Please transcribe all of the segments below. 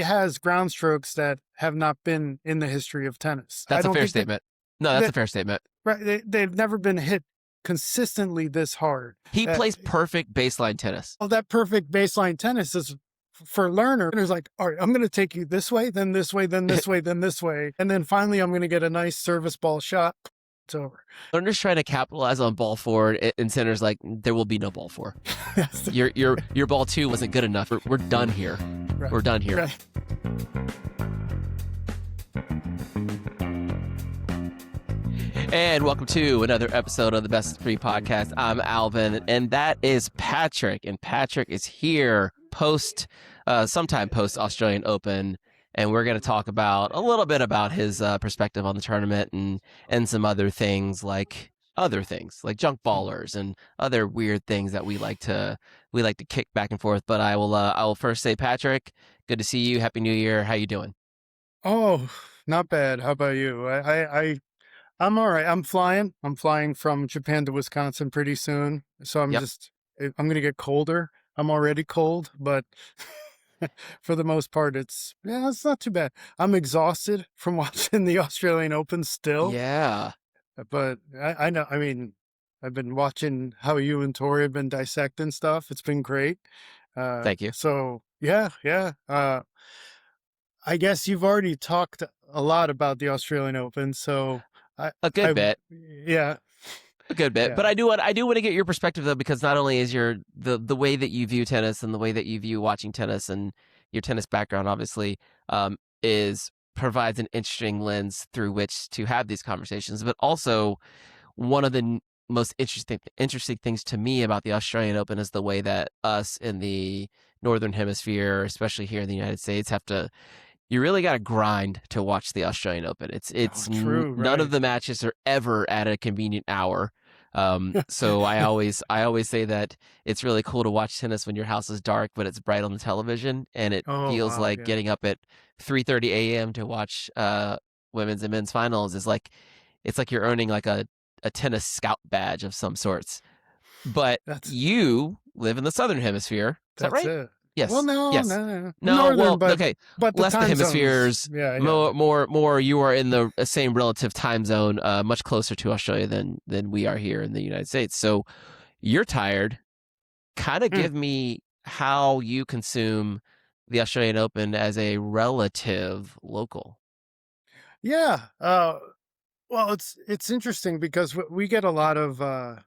has ground strokes that have not been in the history of tennis. That's a fair statement. No, that's a fair statement. Right, they've never been hit consistently this hard. He plays perfect baseline tennis. Well, that perfect baseline tennis is for Lerner. Lerner's like, all right, I'm going to take you this way, then this way, then this way, then this way. And then finally, I'm going to get a nice service ball shot. It's over. Lerner's trying to capitalize on ball four, and Sinner's like, there will be no ball four. Your ball two wasn't good enough. We're done here. Right. We're done here. Right. And welcome to another episode of the Best of Three podcast. I'm Alvin, and that is Patrick. And Patrick is here sometime post Australian Open, and we're going to talk about a little bit about his perspective on the tournament and some other things like junk ballers and other weird things that we like to kick back and forth. But I will first say, Patrick, good to see you. Happy New Year. How you doing? Oh, not bad. How about you? I'm all right. I'm flying from Japan to Wisconsin pretty soon. So I'm going to get colder. I'm already cold, but for the most part, it's not too bad. I'm exhausted from watching the Australian Open still. Yeah. But I know, I mean, I've been watching how you and Tori have been dissecting stuff. It's been great. Thank you. So yeah. I guess you've already talked a lot about the Australian Open, so a good bit. Yeah. A good bit. Yeah. But I do want to get your perspective, though, because not only is the way that you view tennis and the way that you view watching tennis and your tennis background, obviously, provides an interesting lens through which to have these conversations. But also, one of the most interesting things to me about the Australian Open is the way that us in the Northern Hemisphere, especially here in the United States, you really got to grind to watch the Australian Open. It's true, none right. of the matches are ever at a convenient hour. So I always say that it's really cool to watch tennis when your house is dark, but it's bright on the television, and it feels like getting up at 3:30 a.m. to watch women's and men's finals is like, it's like you're earning like a tennis scout badge of some sorts. But you live in the Southern Hemisphere. Is that right? It. Yes. Well, no. No. Northern, well, but, okay. But less the hemispheres. Yeah. More. You are in the same relative time zone, much closer to Australia than we are here in the United States. So you're tired. Kind of give me how you consume the Australian Open as a relative local. Yeah. Well, it's interesting because we get a lot of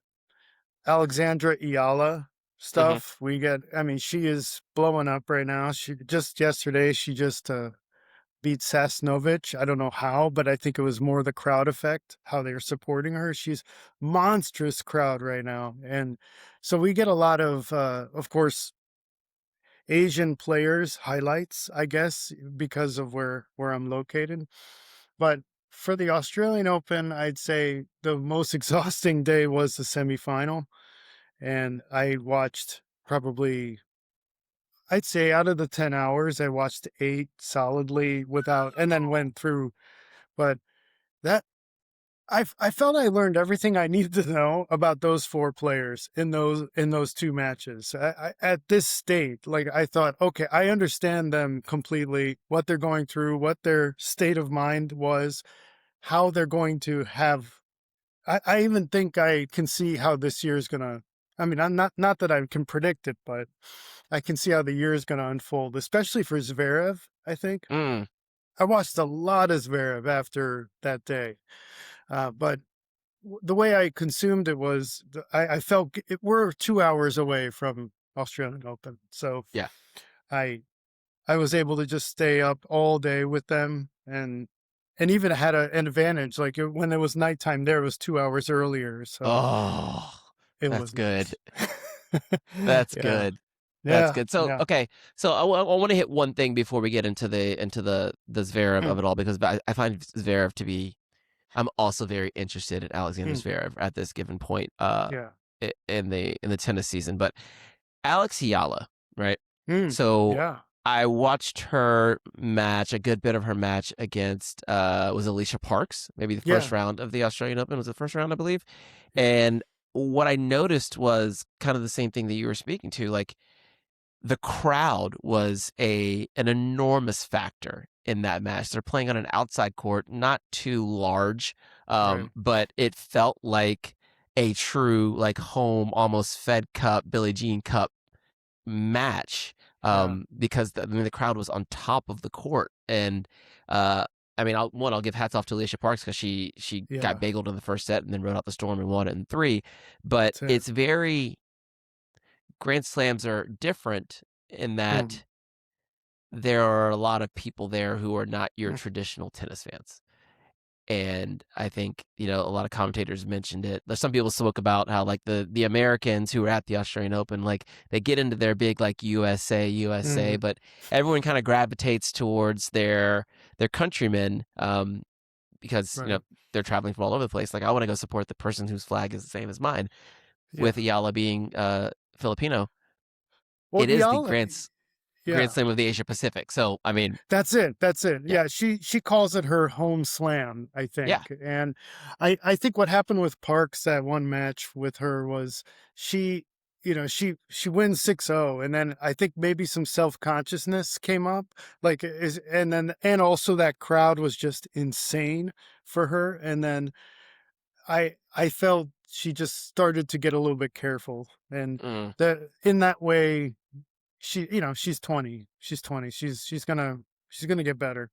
Alexandra Eala stuff. We get, I mean, she is blowing up right now. Yesterday, she beat Sasnovich. I don't know how, but I think it was more the crowd effect, how they're supporting her. She's monstrous crowd right now. And so we get a lot of course, Asian players highlights, I guess, because of where I'm located. But for the Australian Open, I'd say the most exhausting day was the semifinal. And I watched probably, I'd say out of the 10 hours, I watched 8 solidly and then went through. But I felt I learned everything I needed to know about those 4 players in those 2 matches. At this state, like I thought, okay, I understand them completely, what they're going through, what their state of mind was, how they're going to have. I even think I can see how this year is going to. I mean, I'm not that I can predict it, but I can see how the year is going to unfold, especially for Zverev, I think. I watched a lot of Zverev after that day. But the way I consumed it was, I felt we're 2 hours away from Australian Open. So yeah, I was able to just stay up all day with them and even had an advantage. Like when it was nighttime there, it was 2 hours earlier. So that's good. That's good. Yeah. That's good. So, okay. So I want to hit one thing before we get into the Zverev of it all, because I find Zverev to be, I'm also very interested in Alexander Zverev at this given point in the tennis season. But Alex Eala, right? So I watched her match, a good bit of her match against was Alicia Parks, maybe the first round of the Australian Open. Was the first round, I believe. And what I noticed was kind of the same thing that you were speaking to. Like, the crowd was an enormous factor in that match. They're playing on an outside court, not too large, Right. but it felt like a true like home, almost Fed Cup, Billie Jean Cup match, Yeah. because the crowd was on top of the court. And I mean, I'll give hats off to Alicia Parks because she got Yeah. bageled in the first set and then rode out the storm and won it in three. But That's it. it's very Grand Slams are different in Mm. that there are a lot of people there who are not your Mm. traditional tennis fans. And I think, a lot of commentators mentioned it. There's some people spoke about how like the Americans who were at the Australian Open, like they get into their big like USA, Mm. but everyone kind of gravitates towards their countrymen, because Right. they're traveling from all over the place. Like I want to go support the person whose flag is the same as mine. With Yeah. Eala being Filipino, Well, it is the Eala, Grand yeah. Slam of the Asia Pacific. So I mean, That's it. That's it. yeah, Yeah, she calls it her home slam, I yeah, think. And I think what happened with Parks that one match with her was she, she wins 6-0, and then I think maybe some self-consciousness came up, like is and also that crowd was just insane for her, and then I felt she just started to get a little bit careful, and mm, that in that way she's 20. She's gonna get better.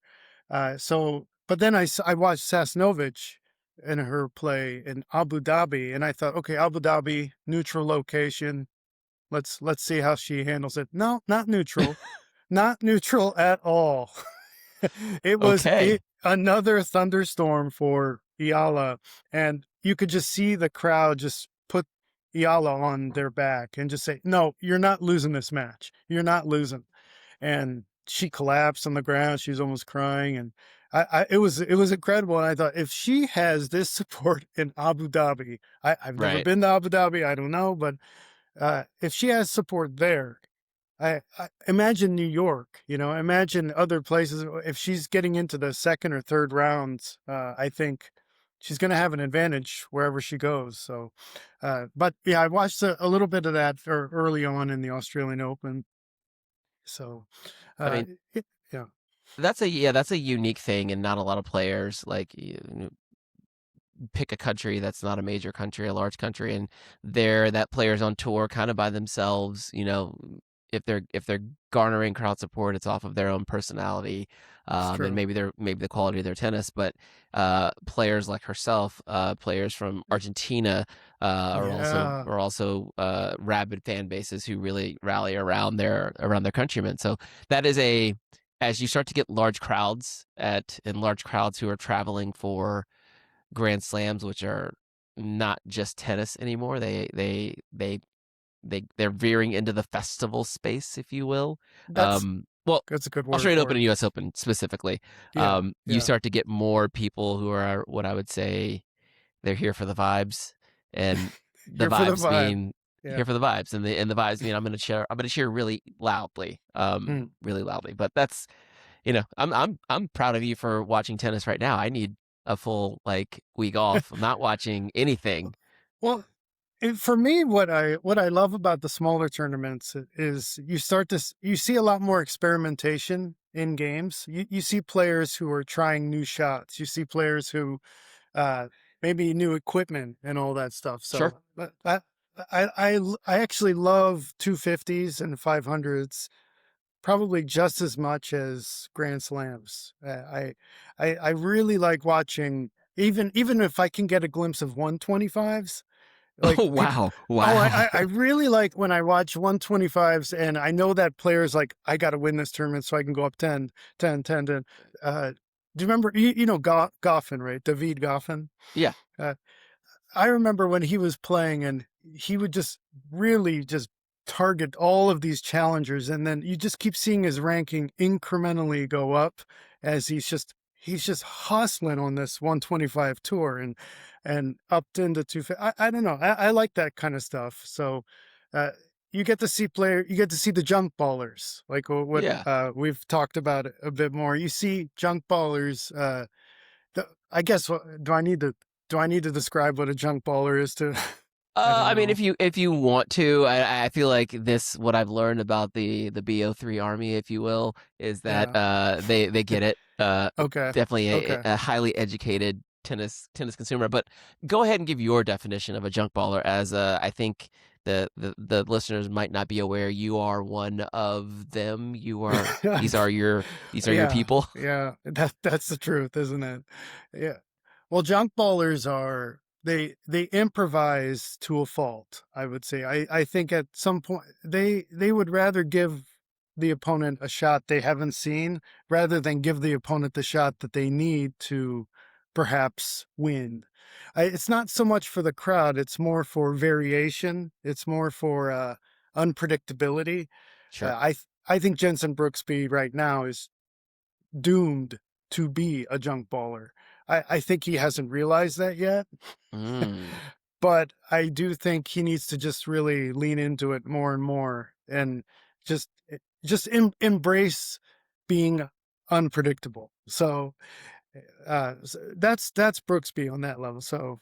But then I watched Sasnovich and her play in Abu Dhabi, and I thought, okay, Abu Dhabi, neutral location. Let's see how she handles it. No, not neutral, not neutral at all. It was okay, another thunderstorm for Eala, and you could just see the crowd just put Eala on their back and just say, "No, you're not losing this match. You're not losing." And she collapsed on the ground. She was almost crying, and it was incredible. And I thought, if she has this support in Abu Dhabi, I've never right. been to Abu Dhabi. I don't know, but if she has support there, I imagine New York, imagine other places. If she's getting into the second or third rounds, I think she's going to have an advantage wherever she goes. So, but yeah, I watched a little bit of that early on in the Australian Open. So, I uh, mean, yeah, that's a unique thing, and not a lot of players like pick a country that's not a major country, a large country, and that player's on tour kind of by themselves. If they're garnering crowd support, it's off of their own personality, it's and true. maybe the quality of their tennis. But players like herself, players from Argentina, Yeah, are also rabid fan bases who really rally around their countrymen. So that is as you start to get large crowds large crowds who are traveling for Grand Slams, which are not just tennis anymore. They're veering into the festival space, if you will. that's Well, that's a good word Australian for Open it. and U.S. Open specifically. Yeah, You yeah. start to get more people who are what I would say they're here for the vibes, and the Here for the vibes vibe. mean Yeah. here for the vibes, and the vibes mean I'm gonna cheer really loudly, Mm. really loudly. But that's I'm proud of you for watching tennis right now. I need a full like week off. I'm not watching anything. Well, for me, what I love about the smaller tournaments is you see a lot more experimentation in games. You see players who are trying new shots. You see players who uh, maybe new equipment and all that stuff. Sure. So I actually love 250s and 500s probably just as much as Grand Slams. I really like watching, even if I can get a glimpse of 125s. Oh Like people, wow. oh, Wow. I really like when I watch 125s, and I know that players like, I got to win this tournament so I can go up 10, 10, 10, 10. Do you remember, Goffin, right? David Goffin. Yeah. Uh, I remember when he was playing, and he would just really just target all of these challengers, and then you just keep seeing his ranking incrementally go up as he's just hustling on this 125 tour, and up into 250. I don't know. I like that kind of stuff. So uh, you get to see the junk ballers, like what Yeah. we've talked about a bit more. You see junk ballers. I guess, do I need to describe what a junk baller is to? I don't I mean, know. if you want to, I feel like this what I've learned about the BO3 army, if you will, is that Yeah. they get it. Okay. Definitely Okay. a highly educated tennis consumer. But go ahead and give your definition of a junk baller, as I think the listeners might not be aware. You are one of them. You are these are your Yeah, people. yeah. That's the truth, isn't it? Yeah. Well, junk ballers are they improvise to a fault, I would say. I think at some point they would rather give the opponent a shot they haven't seen rather than give the opponent the shot that they need to perhaps win. It's not so much for the crowd, it's more for variation, it's more for unpredictability. Sure. I think Jensen Brooksby right now is doomed to be a junk baller. I think he hasn't realized that yet, Mm. but I do think he needs to just really lean into it more and more and just embrace being unpredictable. So, that's Brooksby on that level. So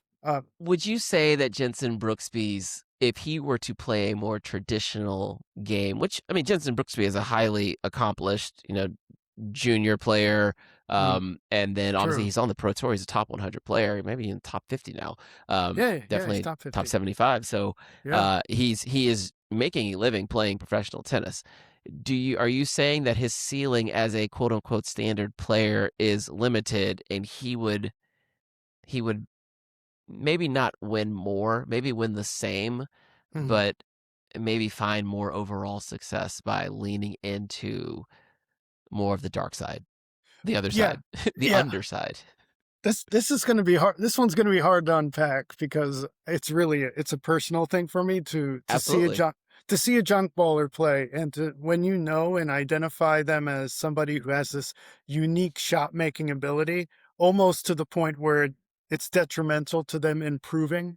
Would you say that Jensen Brooksby's, if he were to play a more traditional game, which I mean, Jensen Brooksby is a highly accomplished, junior player, mm, and then obviously true. he's on the pro tour. He's a top 100 player, maybe in top 50 now, Yeah, yeah, he's definitely top top 50. 75. So Yeah. he is making a living playing professional tennis. Are you saying that his ceiling as a quote unquote standard player is limited, and he would maybe not win more, maybe win the same, Mhm. but maybe find more overall success by leaning into more of the dark side, the other Yeah. side, the Yeah. underside? This is going to be hard. This one's going to be hard to unpack because it's a personal thing for me to see Absolutely. a junk baller play and to when you know and identify them as somebody who has this unique shot making ability, almost to the point where it's detrimental to them improving.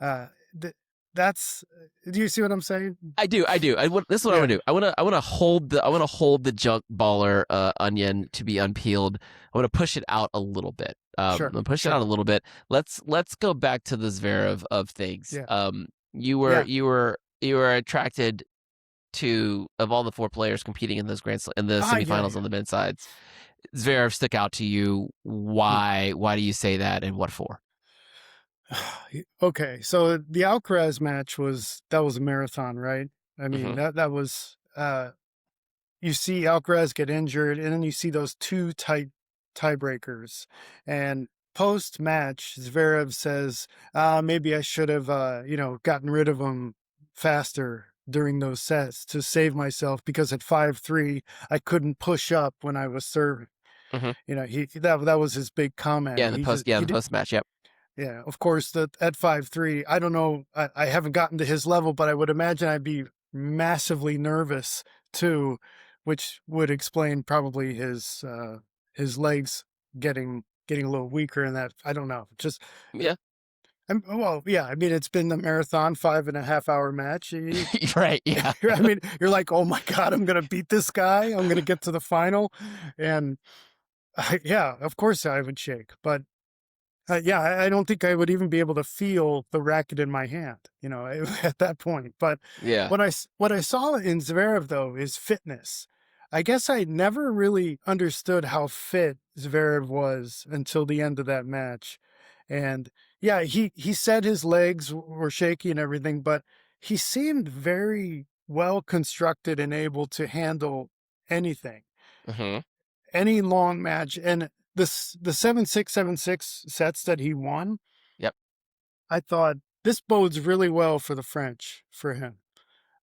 Uh, th- that's do you see what I'm saying? I do. I do. This is what I want Yeah, to do. I want to hold the junk baller onion to be unpeeled. I want to push it out a little bit. I'm sure, gonna push it out sure. a little bit. Let's go back to the Zverev of things. Yeah, You were yeah. you were you were attracted to, of all the four players competing in those in the Ah, yeah, semifinals yeah. on the men's sides, Zverev stick out to you. Hmm. Why do you say that, and what for? Okay, so the Alcaraz match that was a marathon, right? I mean Hmm. that was you see Alcaraz get injured, and then you see those two tiebreakers, and post match Zverev says, maybe I should have gotten rid of him faster during those sets to save myself because at 5-3 I couldn't push up when I was serving. Hmm. That was his big comment. Yeah, in the He just post. Yeah, in he the post match. Yep. yeah, of course, that at 5-3, I don't know. I haven't gotten to his level, but I would imagine I'd be massively nervous too, which would explain probably his legs getting a little weaker in that. I don't know. Just Yeah. well, yeah. I mean, it's been a marathon, 5.5 hour match. Right. Yeah. I mean, you're like, oh my god, I'm gonna beat this guy. I'm gonna get to the final, and yeah, of course I would shake, but yeah, I don't think I would even be able to feel the racket in my hand, at that point. But Yeah. what I saw in Zverev though is fitness. I guess I never really understood how fit Zverev was until the end of that match. And yeah, he said his legs were shaky and everything, but he seemed very well constructed and able to handle anything, Hmm. any long match. And the 7-6, 7-6 sets that he won, Yep. I thought this bodes really well for the French for him.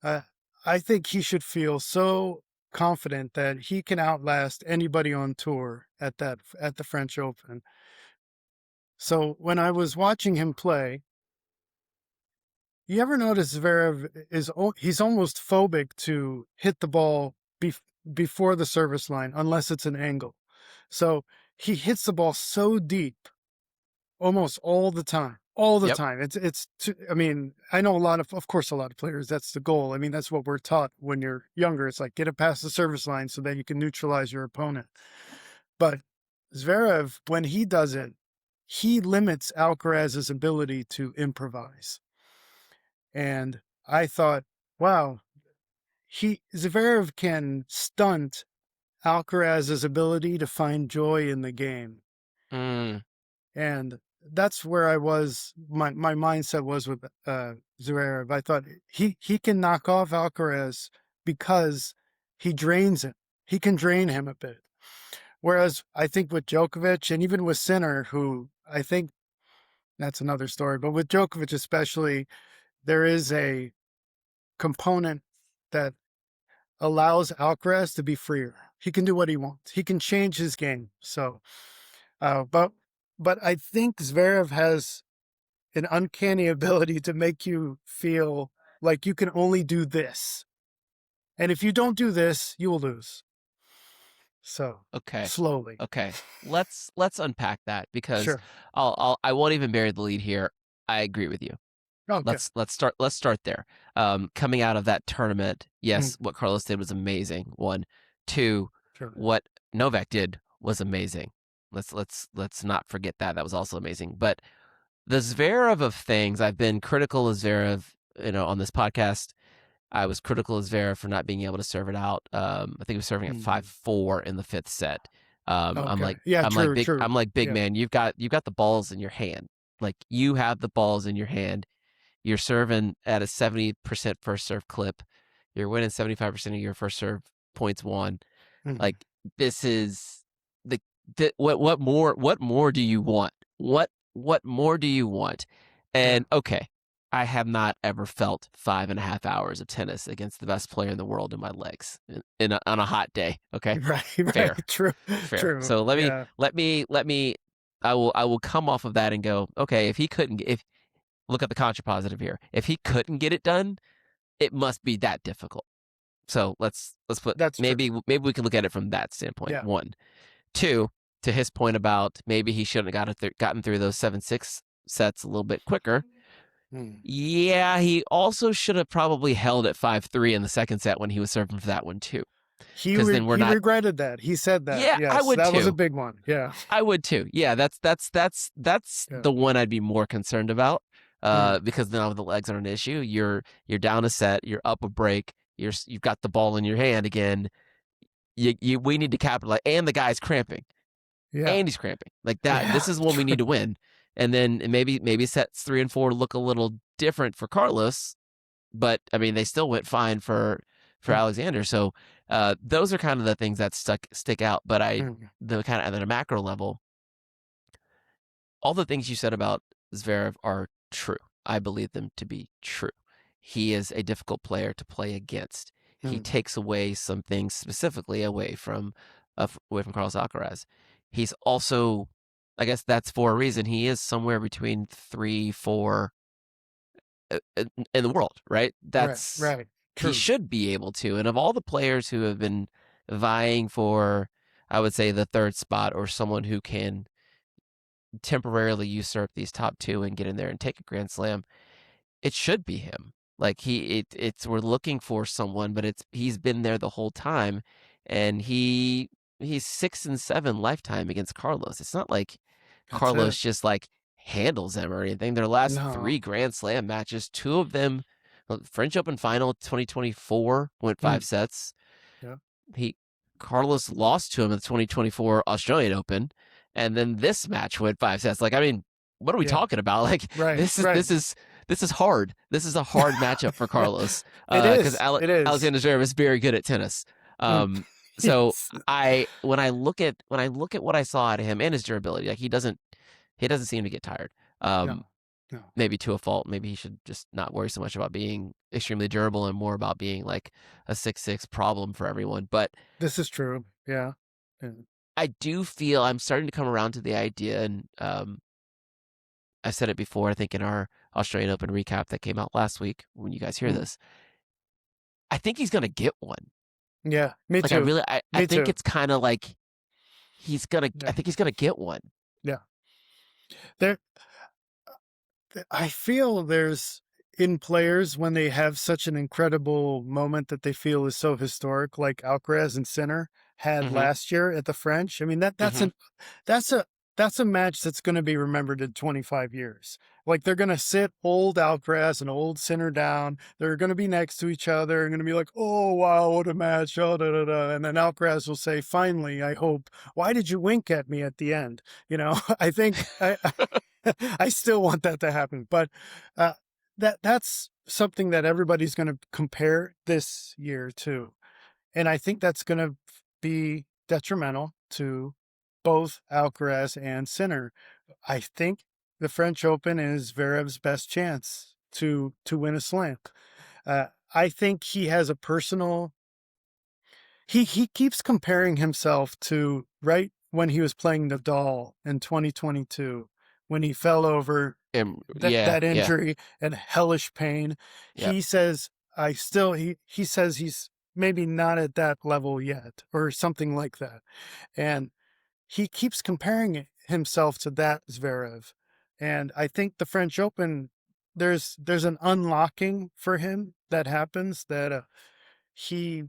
Uh, I think he should feel so confident that he can outlast anybody on tour at the French Open. So when I was watching him play, you ever notice Zverev he's almost phobic to hit the ball before the service line unless it's an angle. So he hits the ball so deep almost all the time. All the Yep. time. I mean, I know of course, a lot of players, that's the goal. I mean, that's what we're taught when you're younger. It's like get it past the service line so that you can neutralize your opponent. But Zverev, when he does it, he limits Alcaraz's ability to improvise. And I thought, wow, Zverev can stunt Alcaraz's ability to find joy in the game. Mm, And that's where I was, my mindset was with Zverev. I thought he can knock off Alcaraz because he drains him. He can drain him a bit. Whereas I think with Djokovic and even with Sinner, who I think that's another story, but with Djokovic especially, there is a component that allows Alcaraz to be freer. He can do what he wants. He can change his game. So, uh, but but I think Zverev has an uncanny ability to make you feel like you can only do this, and if you don't do this, you will lose. So okay. slowly, Okay. Let's unpack that because sure. I won't even bury the lead here. I agree with you. Okay. Let's start there. Coming out of that tournament, Mm, yes, what Carlos did was amazing. One, two, sure. what Novak did was amazing. Let's not forget that. That was also amazing. But the Zverev of things, I've been critical of Zverev, on this podcast. I was critical of Zverev for not being able to serve it out. I think he was serving at Mm, 5-4 in the fifth set. I'm okay. like Yeah. I'm like True. big True. I'm like big Yeah. man. You've got the balls in your hand. Like you have the balls in your hand. You're serving at a 70% first serve clip. You're winning 75% of your first serve points won. Mm, Like this is what more do you want? What more do you want? yeah. And okay, I have not ever felt 5.5 hours of tennis against the best player in the world in my legs on a hot day. Okay, Right. Right. fair, True. fair. True. So Yeah. let me. I will come off of that and go. Okay, if he couldn't, if look at the contra positive here. If he couldn't get it done, it must be that difficult. So let's put That's true. maybe we can look at it from that standpoint. Yeah. One, two, to his point about maybe he shouldn't have gotten through those 7-6 sets a little bit quicker. Mm. Yeah, he also should have probably held at 5-3 in the second set when he was serving for that one too. Because then we're He not. regretted that. He said that. Yeah, I Yes, would that was a too. big one. Yeah. I would too. Yeah, that's Yeah. the one I'd be more concerned about. Mm. Because now the legs are an issue. You're down a set. You're up a break. You've got the ball in your hand again. We need to capitalize. And the guy's cramping. Yeah. And he's cramping like that. Yeah. This is one we True. need to win. And then maybe sets 3 and 4 look a little different for Carlos, but I mean they still went fine for Mm. Alexander. So those are kind of the things that stick out. But Mm. the kind of at a macro level, all the things you said about Zverev are true. I believe them to be true. He is a difficult player to play against. He Mm. takes away some things specifically away from Carlos Alcaraz. He's also, I guess that's for a reason. He is somewhere between 3, 4 in the world, right? Right. That's Right. he True. should be able to. And of all the players who have been vying for, I would say the third spot or someone who can temporarily usurp these top two and get in there and take a Grand Slam, it should be him. Like it's we're looking for someone, but he's been there the whole time, and he's 6-7 lifetime against Carlos. It's not like That's Carlos it. just like handles him or anything. Their last No. 3 Grand Slam matches, 2 of them, French Open final 2024 went 5 Mm. sets. Yeah. He Carlos lost to him in the 2024 Australian Open, and then this match went 5 sets. Like, I mean, what are we Yeah. talking about? Like, Right. this is Right. this is this is hard. This is a hard matchup for Carlos It because is. It is. Alexander Zverev is very good at tennis. Mm. So Yes. when I look at what I saw out of him and his durability, like he doesn't seem to get tired. No. No. Maybe to a fault. Maybe he should just not worry so much about being extremely durable and more about being like a 6-6 problem for everyone. But This is true. Yeah. Yeah. I do feel I'm starting to come around to the idea, and I said it before, I think in our Australian Open recap that came out last week when you guys hear Mm. this. I think he's going to get one. Yeah. Me Like too. I Me think too. it's kind of like I Yeah. think he's going to get one. Yeah. There. I feel there's in players when they have such an incredible moment that they feel is so historic, like Alcaraz and Sinner had Mhm. last year at the French. I mean that's Mhm. an that's a that's a match that's going to be remembered in 25 years. Like they're going to sit old Alcaraz and old Sinner down. They're going to be next to each other and going to be like, oh, wow, what a match. Oh, da, da, da. And then Alcaraz will say, finally, I hope, why did you wink at me at the end? I think I still want that to happen. But that's something that everybody's going to compare this year to. And I think that's going to be detrimental to both Alcaraz and Sinner. I think the French Open is Zverev's best chance to win a slam. I think he has a personal. He keeps comparing himself to right when he was playing Nadal in 2022 when he fell over that Yeah. injury and hellish pain. Yep. He says he says he's maybe not at that level yet or something like that. And he keeps comparing himself to that Zverev. And I think the French Open, there's an unlocking for him that happens that he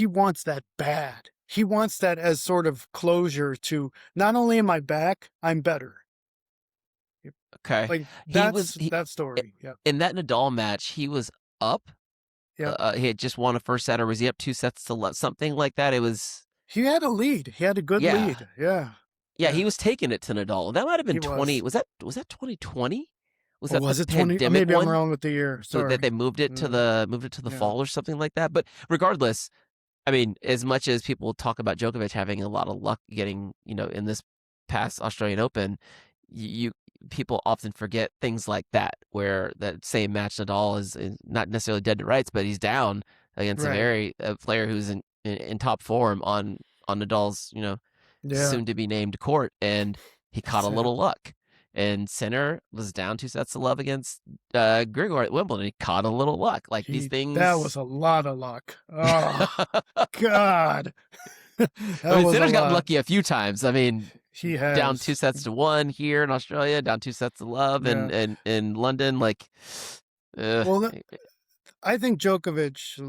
wants that bad. He wants that as sort of closure to not only am I back, I'm better. Okay. Like that story. Yeah. In that Nadal match, he was up. Yeah. He had just won a first set, or was he up 2 sets to something like that? It was. He had a lead. He had a good lead. Yeah. Yeah, he was taking it to Nadal. That might have been He 20. was. Was that 2020? Was Or that was the it 20? pandemic Maybe one? I'm wrong with the year. So Sorry. that they moved it to the fall or something like that. But regardless, I mean, as much as people talk about Djokovic having a lot of luck getting, in this past Australian Open, people often forget things like that, where that same match Nadal is not necessarily dead to rights, but he's down against a player who's in top form on Nadal's, soon to be named court, and he caught a little luck. And Sinner was down 2-0 against Grigor at Wimbledon. He caught a little luck. Like these things. That was a lot of luck. Oh, God. Sinner's gotten lucky a few times. I mean, he has. Down 2-1 here in Australia, down 2-0 in London. Like, well, I think Djokovic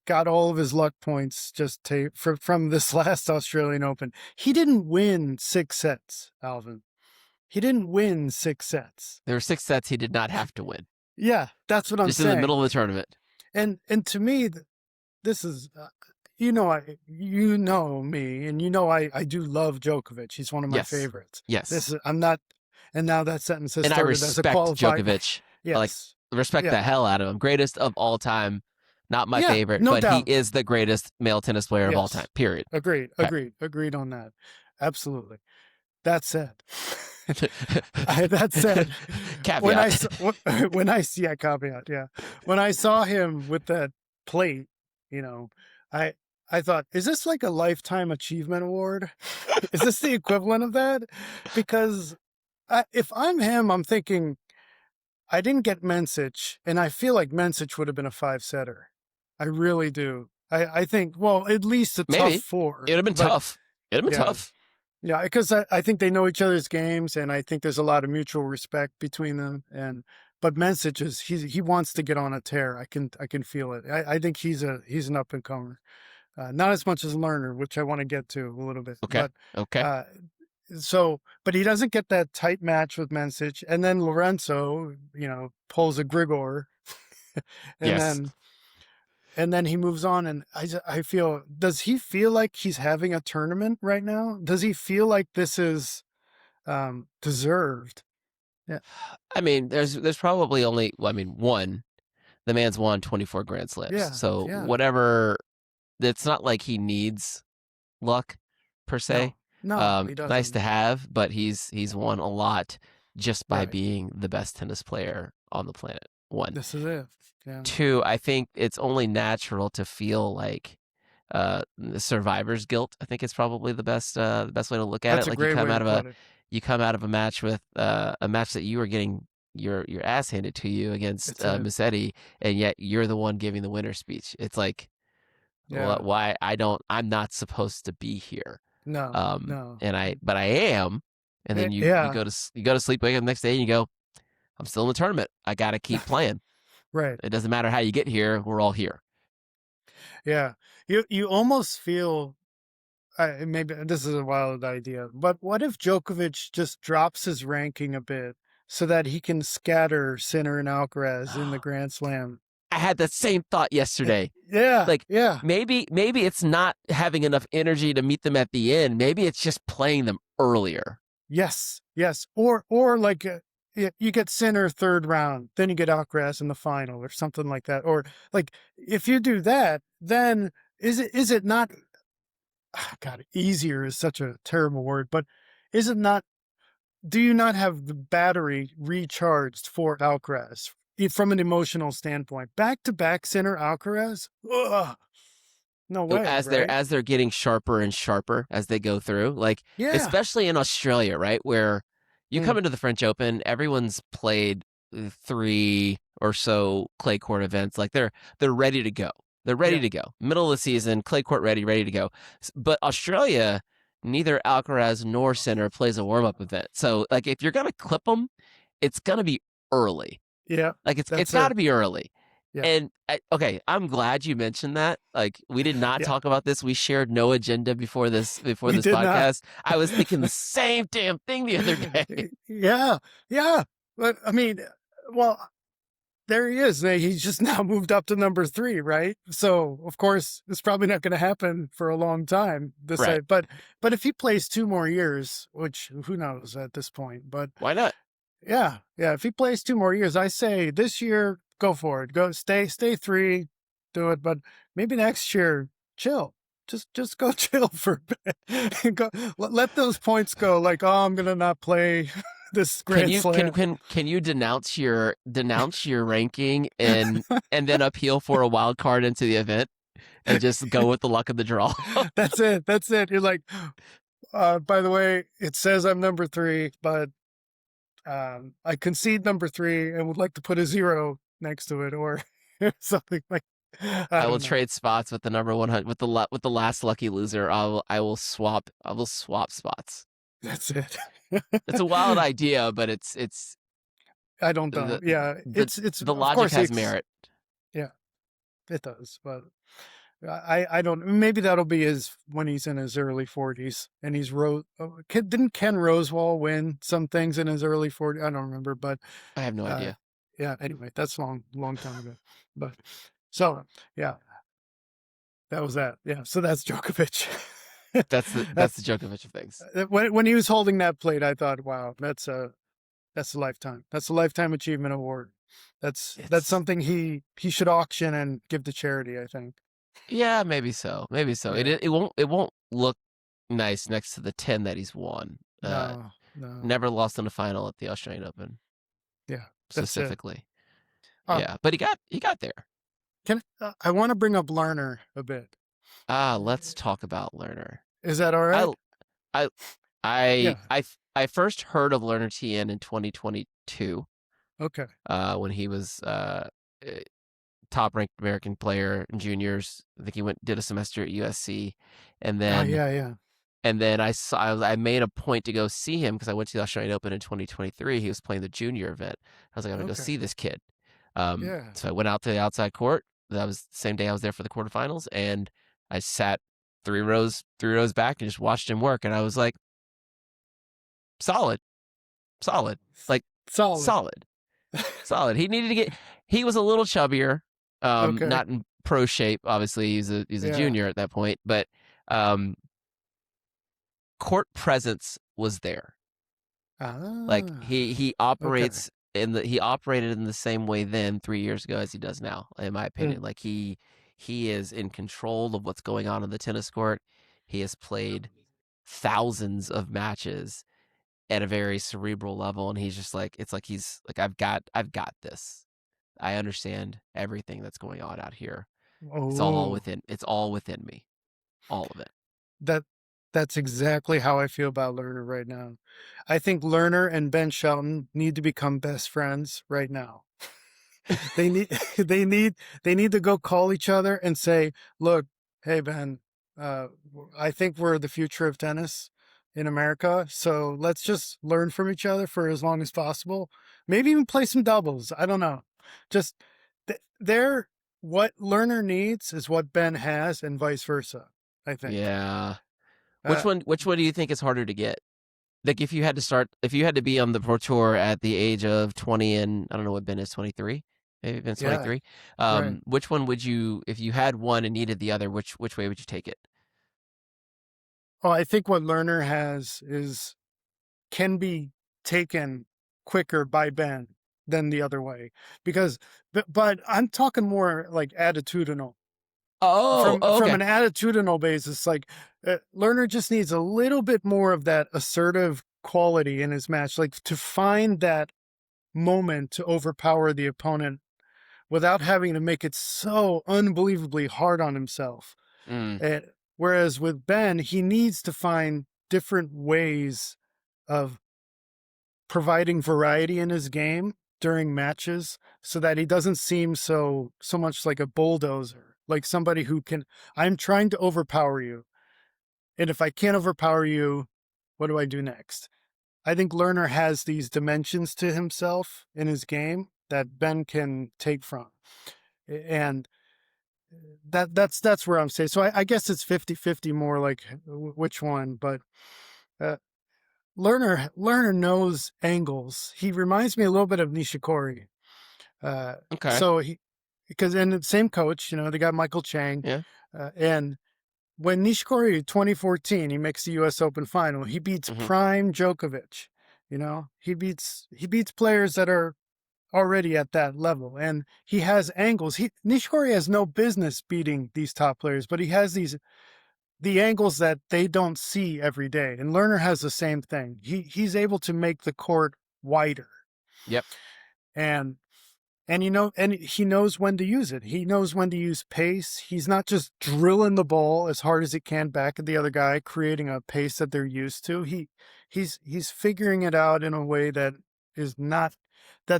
got all of his luck points just from this last Australian Open. He didn't win 6 sets, Alvin. He didn't win 6 sets. There were 6 sets he did not have to win. Yeah, that's what I'm saying. Just in the middle of the tournament. And to me, this is, me, and I do love Djokovic. He's one of my favorites. Yes. I'm not, and now that sentence has and started I as a respect qualifier. Djokovic. Yes. Like, respect the hell out of him. Greatest of all time. Not my favorite, no but doubt. He is the greatest male tennis player of all time. Period. Agreed on that. Absolutely. That said, caveat. When I see a caveat, when I saw him with that plate, I thought, is this like a lifetime achievement award? Is this the equivalent of that? Because if I'm him, I'm thinking, I didn't get Mensich, and I feel like Mensich would have been a 5-setter. I really do. I think, well, at least a tough 4. It'd have been tough. It'd have been tough. Yeah, because I think they know each other's games, and I think there's a lot of mutual respect between them. But Mensich he wants to get on a tear. I can feel it. I think he's an up and comer. Not as much as Lerner, which I want to get to a little bit. Okay. But he doesn't get that tight match with Mensich, and then Lorenzo, pulls a Grigor, and then he moves on. And I feel, does he feel like he's having a tournament right now? Does he feel like this is deserved? Yeah. I mean, there's probably only, one. The man's won 24 Grand Slams. Yeah. So whatever, it's not like he needs luck per se. No, he doesn't. Nice to have, but he's won a lot just by being the best tennis player on the planet. 1. This is it. Yeah. 2, I think it's only natural to feel like the survivor's guilt. I think it's probably the best way to look at That's it. Like you come out of a match with a match that you were getting your ass handed to you against Musetti, and yet you're the one giving the winner speech. It's like, why I'm not supposed to be here. No. But I am. And then you go to sleep, wake up the next day, and you go, I'm still in the tournament. I got to keep playing. Right. It doesn't matter how you get here. We're all here. Yeah. You almost feel maybe this is a wild idea, but what if Djokovic just drops his ranking a bit so that he can scatter Sinner and Alcaraz in the Grand Slam? I had the same thought yesterday. Yeah, Like yeah. maybe it's not having enough energy to meet them at the end. Maybe it's just playing them earlier. Yes, yes. Or like you get Sinner third round, then you get Alcaraz in the final or something like that. Or like if you do that, then is it not God, easier is such a terrible word, but is it not, do you not have the battery recharged for Alcaraz from an emotional standpoint? Back to back Sinner Alcaraz? Ugh, no way, right? As they're getting sharper and sharper as they go through, like Yeah. especially in Australia, right? Where you come Mm, into the French Open, everyone's played 3 or so clay court events. Like they're ready to go. They're ready yeah. to go. Middle of the season, clay court ready to go. But Australia, neither Alcaraz nor Sinner plays a warm up event. So like if you're gonna clip them, it's gonna be early. Yeah. Like it's That's got it. to be early. Yeah. And okay, I'm glad you mentioned that. Like we did not Yeah. talk about this. We shared no agenda before this We did not. podcast. I was thinking the same damn thing the other day. Yeah. Yeah. But I mean, well, there he is. He's just now moved up to number 3, right? So of course it's probably not going to happen for a long time. Right. But if he plays 2 more years, which who knows at this point, but Why not? yeah, yeah. If he plays 2 more years, I say this year, go for it. Go stay 3, do it. But maybe next year, chill. Just go chill for a bit. Go, let those points go. Like, oh, I'm gonna not play this Can Grand you Slam. can you denounce your ranking and then appeal for a wild card into the event and just go with the luck of the draw? That's it. That's it. You're like, by the way, it says I'm number 3, but I concede number 3 and would like to put a 0 next to it or something like. I I will don't know. trade spots with the number 100 with the last lucky loser. I will swap spots. That's it. It's a wild idea, but it's I don't know. the Yeah, the it's the of logic course has it's merit. yeah, it does. But I don't. Maybe that'll be his when he's in his early 40s and he's didn't Ken Rosewall win some things in his early 40s? I don't remember, but I have no uh, idea. yeah. Anyway, that's long time ago. But so yeah, that was that. Yeah, so that's Djokovic. That's the That's Djokovic of things. when he was holding that plate, I thought, wow, that's a lifetime. That's a lifetime achievement award. That's It's something he should auction and give to charity, I think. yeah, maybe so. Maybe so. Yeah. It won't look nice next to the 10 that he's won. No, no. Never lost in a final at the Australian Open Yeah, that's it. specifically. Uh, Yeah, but he got there. I want to bring up Lerner a bit. Let's talk about Lerner. Is that all I right? I I Yeah. I first heard of Lerner Tien in 2022, Okay. when he was top ranked American player in juniors. I think he did a semester at USC, and Oh then yeah, yeah. I made a point to go see him because I went to the Australian Open in 2023. He was playing the junior event. I was like, I'm gonna go Okay. see this kid. Yeah. So I went out to the outside court. That was the same day I was there for the quarterfinals, and I sat 3 rows back and just watched him work. And I was like, solid, like Solid. solid. He was a little chubbier, Okay. not in pro shape. Obviously, he's a Yeah. junior at that point, but um, court presence was there. Like Ah. he Okay. operated in the same way then 3 years ago as he does now, in my Mm. opinion. Like he is in control of what's going on the tennis court. He has played thousands of matches at a very cerebral level, and he's just like, it's like he's like, I've got this. I understand everything that's going on out here. Oh, It's all within me. All of it. that that's exactly how I feel about Lerner right now. I think Lerner and Ben Shelton need to become best friends right now. They need they need to go call each other and say, "Look, hey Ben, uh, I think we're the future of tennis in America. So let's just learn from each other for as long as possible. Maybe even play some doubles. I don't know. Just they're what Lerner needs is what Ben has, and vice versa. I think. Yeah. Uh, Which one do you think is harder to get? Like if you had to start, if you had to be on the pro tour at the age of 20 and I don't know what Ben is, 23, maybe Ben's yeah, 23. right. Which one would you, if you had one and needed the other, which way would you take it? Oh, I think what Lerner has is can be taken quicker by Ben than the other way because but I'm talking more like attitudinal Oh, from okay. an attitudinal basis like Lerner just needs a little bit more of that assertive quality in his match like to find that moment to overpower the opponent without having to make it so unbelievably hard on himself. Mm, Uh, Whereas with Ben, he needs to find different ways of providing variety in his game during matches so that he doesn't seem so much like a bulldozer, like somebody who can I'm trying to overpower you. And if I can't overpower you, what do I do next? I think Lerner has these dimensions to himself in his game that Ben can take from. And that's where I'm saying. So I guess it's 50-50 more like which one, but uh, Lerner knows angles. He reminds me a little bit of Nishikori. Uh, okay. so he because and the same coach, they got Michael Chang, Yeah. and when Nishikori 2014 he makes the U.S. Open final, he beats Hmm. prime Djokovic. He beats players that are already at that level, and he has angles. Nishikori has no business beating these top players, but he has the angles that they don't see every day. And Lerner has the same thing. He's able to make the court wider. Yep. And and he knows when to use it. He knows when to use pace. He's not just drilling the ball as hard as he can back at the other guy, creating a pace that they're used to. He's figuring it out in a way that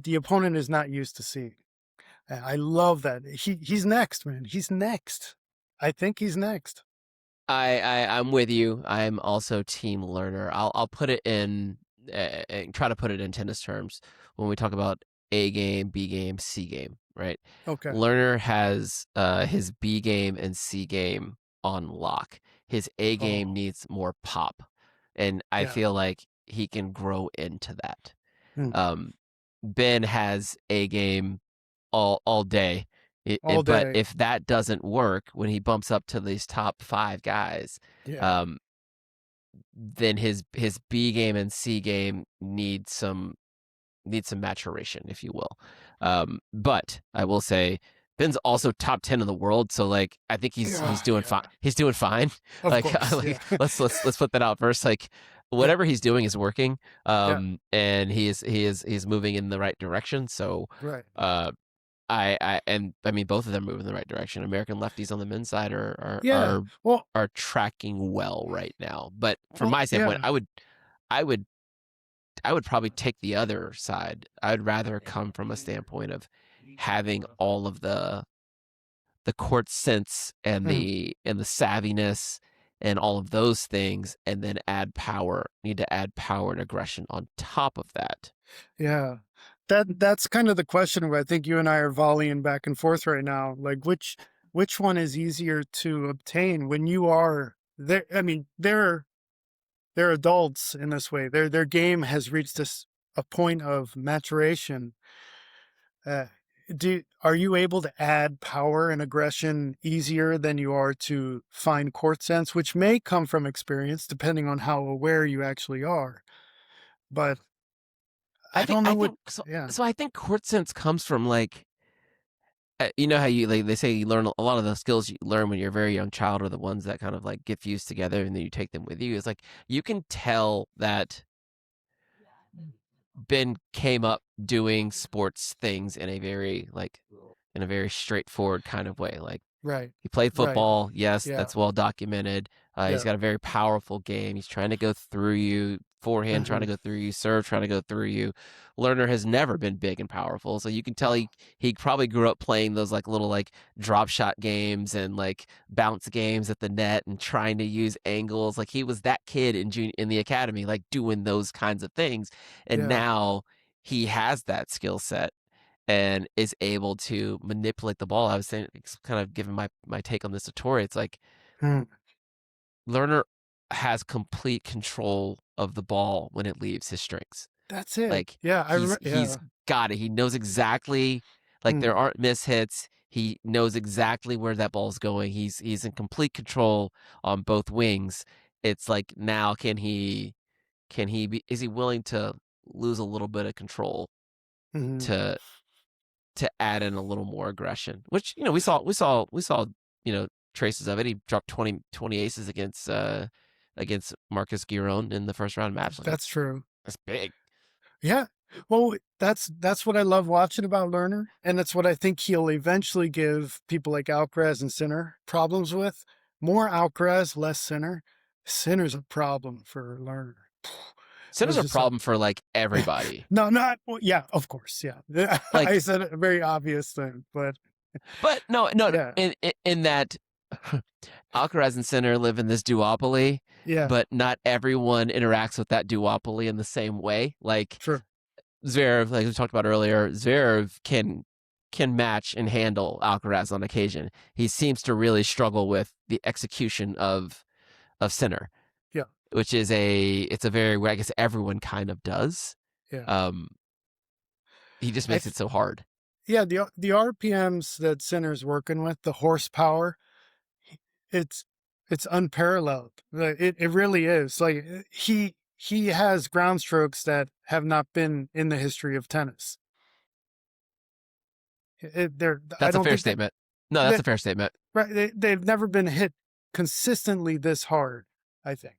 the opponent is not used to seeing. I love that. He's next, man. He's next. I think he's next. I'm with you. I'm also team Lerner. I'll put it in and try to put it in tennis terms when we talk about A game, B game, C game, right? Okay. Lerner has his B game and C game on lock. His A game Oh, needs more pop, and I yeah. feel like he can grow into that. Hmm. Um, Ben has A game all day. All But day. if that doesn't work when he bumps up to these top five guys, Yeah. um, then his B game and C game need some maturation, if you will. But I will say Ben's also top 10 in the world, so like I think he's Yeah. doing fine. Yeah. He's doing fine. Of Like course. Yeah. like let's put that out first. Like Yeah. whatever he's doing is working. Yeah. And he's moving in the right direction. So Right. uh I mean both of them move in the right direction. American lefties on the men's side Yeah. Well, are tracking well right now. But from well, my standpoint, yeah. I would I would probably take the other side. I'd rather come from a standpoint of having all of the court sense and Mhm. the savviness and all of those things, and then add power. Need to add power and aggression on top of that. Yeah. That's kind of the question where I think you and I are volleying back and forth right now. Like which one is easier to obtain when you are there? I mean, they're adults in this way. Their game has reached a point of maturation. Uh, are you able to add power and aggression easier than you are to find court sense, which may come from experience, depending on how aware you actually are. But I I think don't know I what. think so. Yeah, So I think court sense comes from like you know how you like they say you learn a lot of the skills you learn when you're a very young child are the ones that kind of like get fused together and then you take them with you. It's like you can tell that Ben came up doing sports things in a very straightforward kind of way. Like right, he played right. football. Yes, Yeah, that's well documented. He's yeah. got a very powerful game. He's trying to go through you, forehand trying to Hmm. go through you, serve trying to go through you. Lerner has never been big and powerful, so you can tell No. he probably grew up playing those like little like drop shot games and like bounce games at the net and trying to use angles. Like he was that kid in the academy, like doing those kinds of things, and Yeah. now he has that skill set and is able to manipulate the ball. I was saying, kind of giving my take on this to Tori. It's like Hmm. Lerner. has complete control of the ball when it leaves his strings. That's it. Like Yeah, I remember. he's Yeah. got it. He knows exactly, like there Mm, aren't mishits. He knows exactly where that ball's going. He's in complete control on both wings. It's like now is he willing to lose a little bit of control mhm. to add in a little more aggression, which we saw traces of it. He dropped 20 aces against Marcus Giron in the first round match. Like That's true. that's big. Yeah. Well, that's what I love watching about Lerner, and that's what I think he'll eventually give people like Alcaraz and Sinner problems with. More Alcaraz, less Sinner. Sinner's a problem for Lerner. It Sinner's was a just like, problem for like everybody. no, not well, yeah, of course, yeah. I Like, said a very obvious thing, but no, yeah, in that Alcaraz and Sinner live in this duopoly, yeah, but not everyone interacts with that duopoly in the same way. Like sure, Zverev, like we talked about earlier, Zverev can match and handle Alcaraz on occasion. He seems to really struggle with the execution of Sinner, yeah, which is it's a very, I guess everyone kind of does. yeah. Um, he just I makes it so hard. Yeah, the RPMs that Sinner's working with, the horsepower, it's it's unparalleled. Like, it really is. Like he has ground strokes that have not been in the history of tennis. I That's a don't fair think statement. No, that's that a fair statement. right. They've never been hit consistently this hard. I think.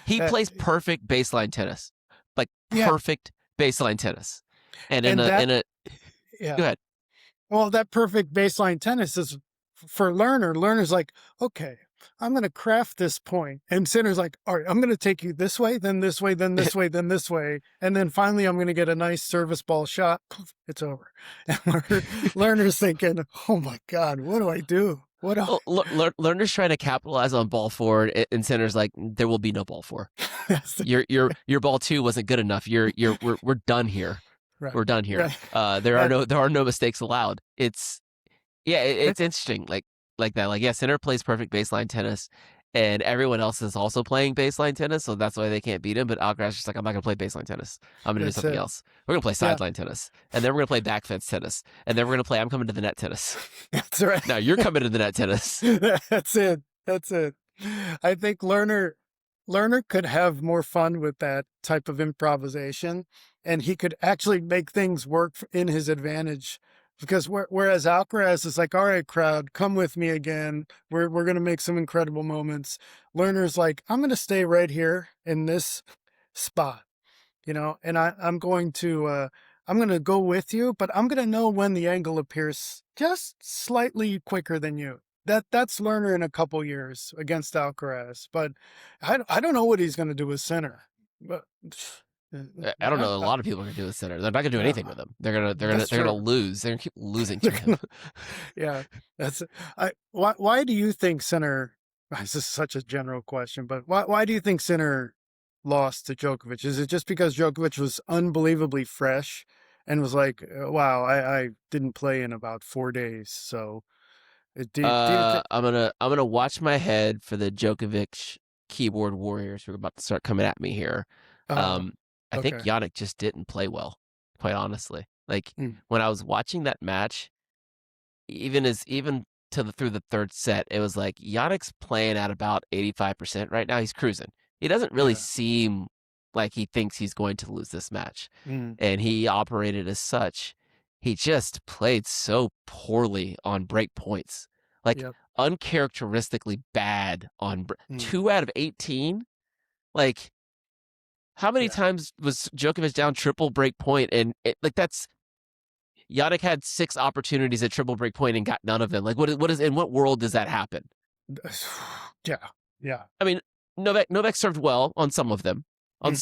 He Uh, plays perfect baseline tennis, like yeah, perfect baseline tennis. And and that in a yeah. go ahead. Well, that perfect baseline tennis is for Lerner. Lerner's like, okay, I'm going to craft this point. And Sinner's like, all right, I'm going to take you this way, then this way, then this way, then this way. And then finally, I'm going to get a nice service ball shot. Poof, it's over. And Lerner's thinking, oh my God, what do I do? What do Well, Lerner's trying to capitalize on ball four, and Sinner's like, there will be no ball four. Your ball two wasn't good enough. We're done here. right, We're done here. right. There That, are no mistakes allowed. It's it's interesting like that. Like, yeah, Sinner plays perfect baseline tennis, and everyone else is also playing baseline tennis, so that's why they can't beat him. But Alcaraz is just like, I'm not gonna play baseline tennis. I'm gonna do that's something it. else. We're gonna play Yeah, sideline tennis, and then we're gonna play back fence tennis, and then we're gonna play I'm coming to the net tennis. that's right. Now you're coming to the net tennis. That's it. That's it. I think Lerner could have more fun with that type of improvisation, and he could actually make things work in his advantage. Because whereas Alcaraz is like, all right, crowd, come with me again. We're gonna make some incredible moments. Lerner's like, I'm gonna stay right here in this spot, and I'm going to go with you, but I'm going to know when the angle appears just slightly quicker than you. That's Lerner in a couple years against Alcaraz, but I don't know what he's going to do with Sinner. But I don't I, know. A I, lot of people are gonna do with Sinner. They're not gonna do anything with him. that's They're gonna true. lose. They're gonna keep losing to him. Yeah, that's why do you think Sinner? This is such a general question, but why do you think Sinner lost to Djokovic? Is it just because Djokovic was unbelievably fresh and was like, wow, I didn't play in about 4 days, so do you think? I'm gonna watch my head for the Djokovic keyboard warriors who are about to start coming at me here. Uh, Um, I think okay, Jannik just didn't play well, quite honestly. Like mm, when I was watching that match, even through the third set, it was like Yannick's playing at about 85% right now. He's cruising. He doesn't really yeah, seem like he thinks he's going to lose this match, mm, and he operated as such. He just played so poorly on break points, like yep, uncharacteristically bad on mm, 2 out of 18. Like, how many yeah. times was Djokovic down triple break point? And that's Yannick had 6 opportunities at triple break point and got none of them. Like, what is in what world does that happen? Yeah, yeah, I mean, Novak served well on some of them, mm,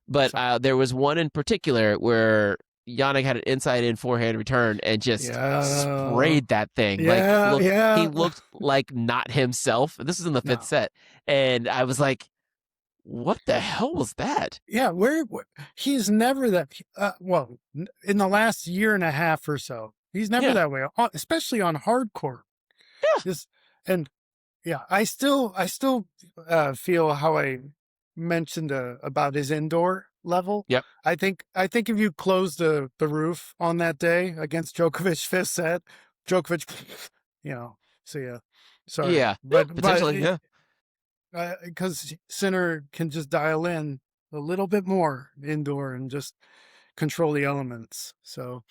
but so, there was one in particular where Yannick had an inside in forehand return and just yeah, sprayed that thing. Like, yeah, he yeah. looked like not himself. This is in the fifth No. set, and I was like, "What the hell was that?" Yeah, he's never that. Well, in the last year and a half or so, he's never Yeah, that way, especially on hardcore. yeah. Just and Yeah, I still feel how I mentioned about his indoor level. Yep. I think if you close the roof on that day against Djokovic fifth set, Djokovic, see ya. Sorry, Yeah. Yeah. but Potentially. Yeah. because Sinner can just dial in a little bit more indoor and just control the elements. So,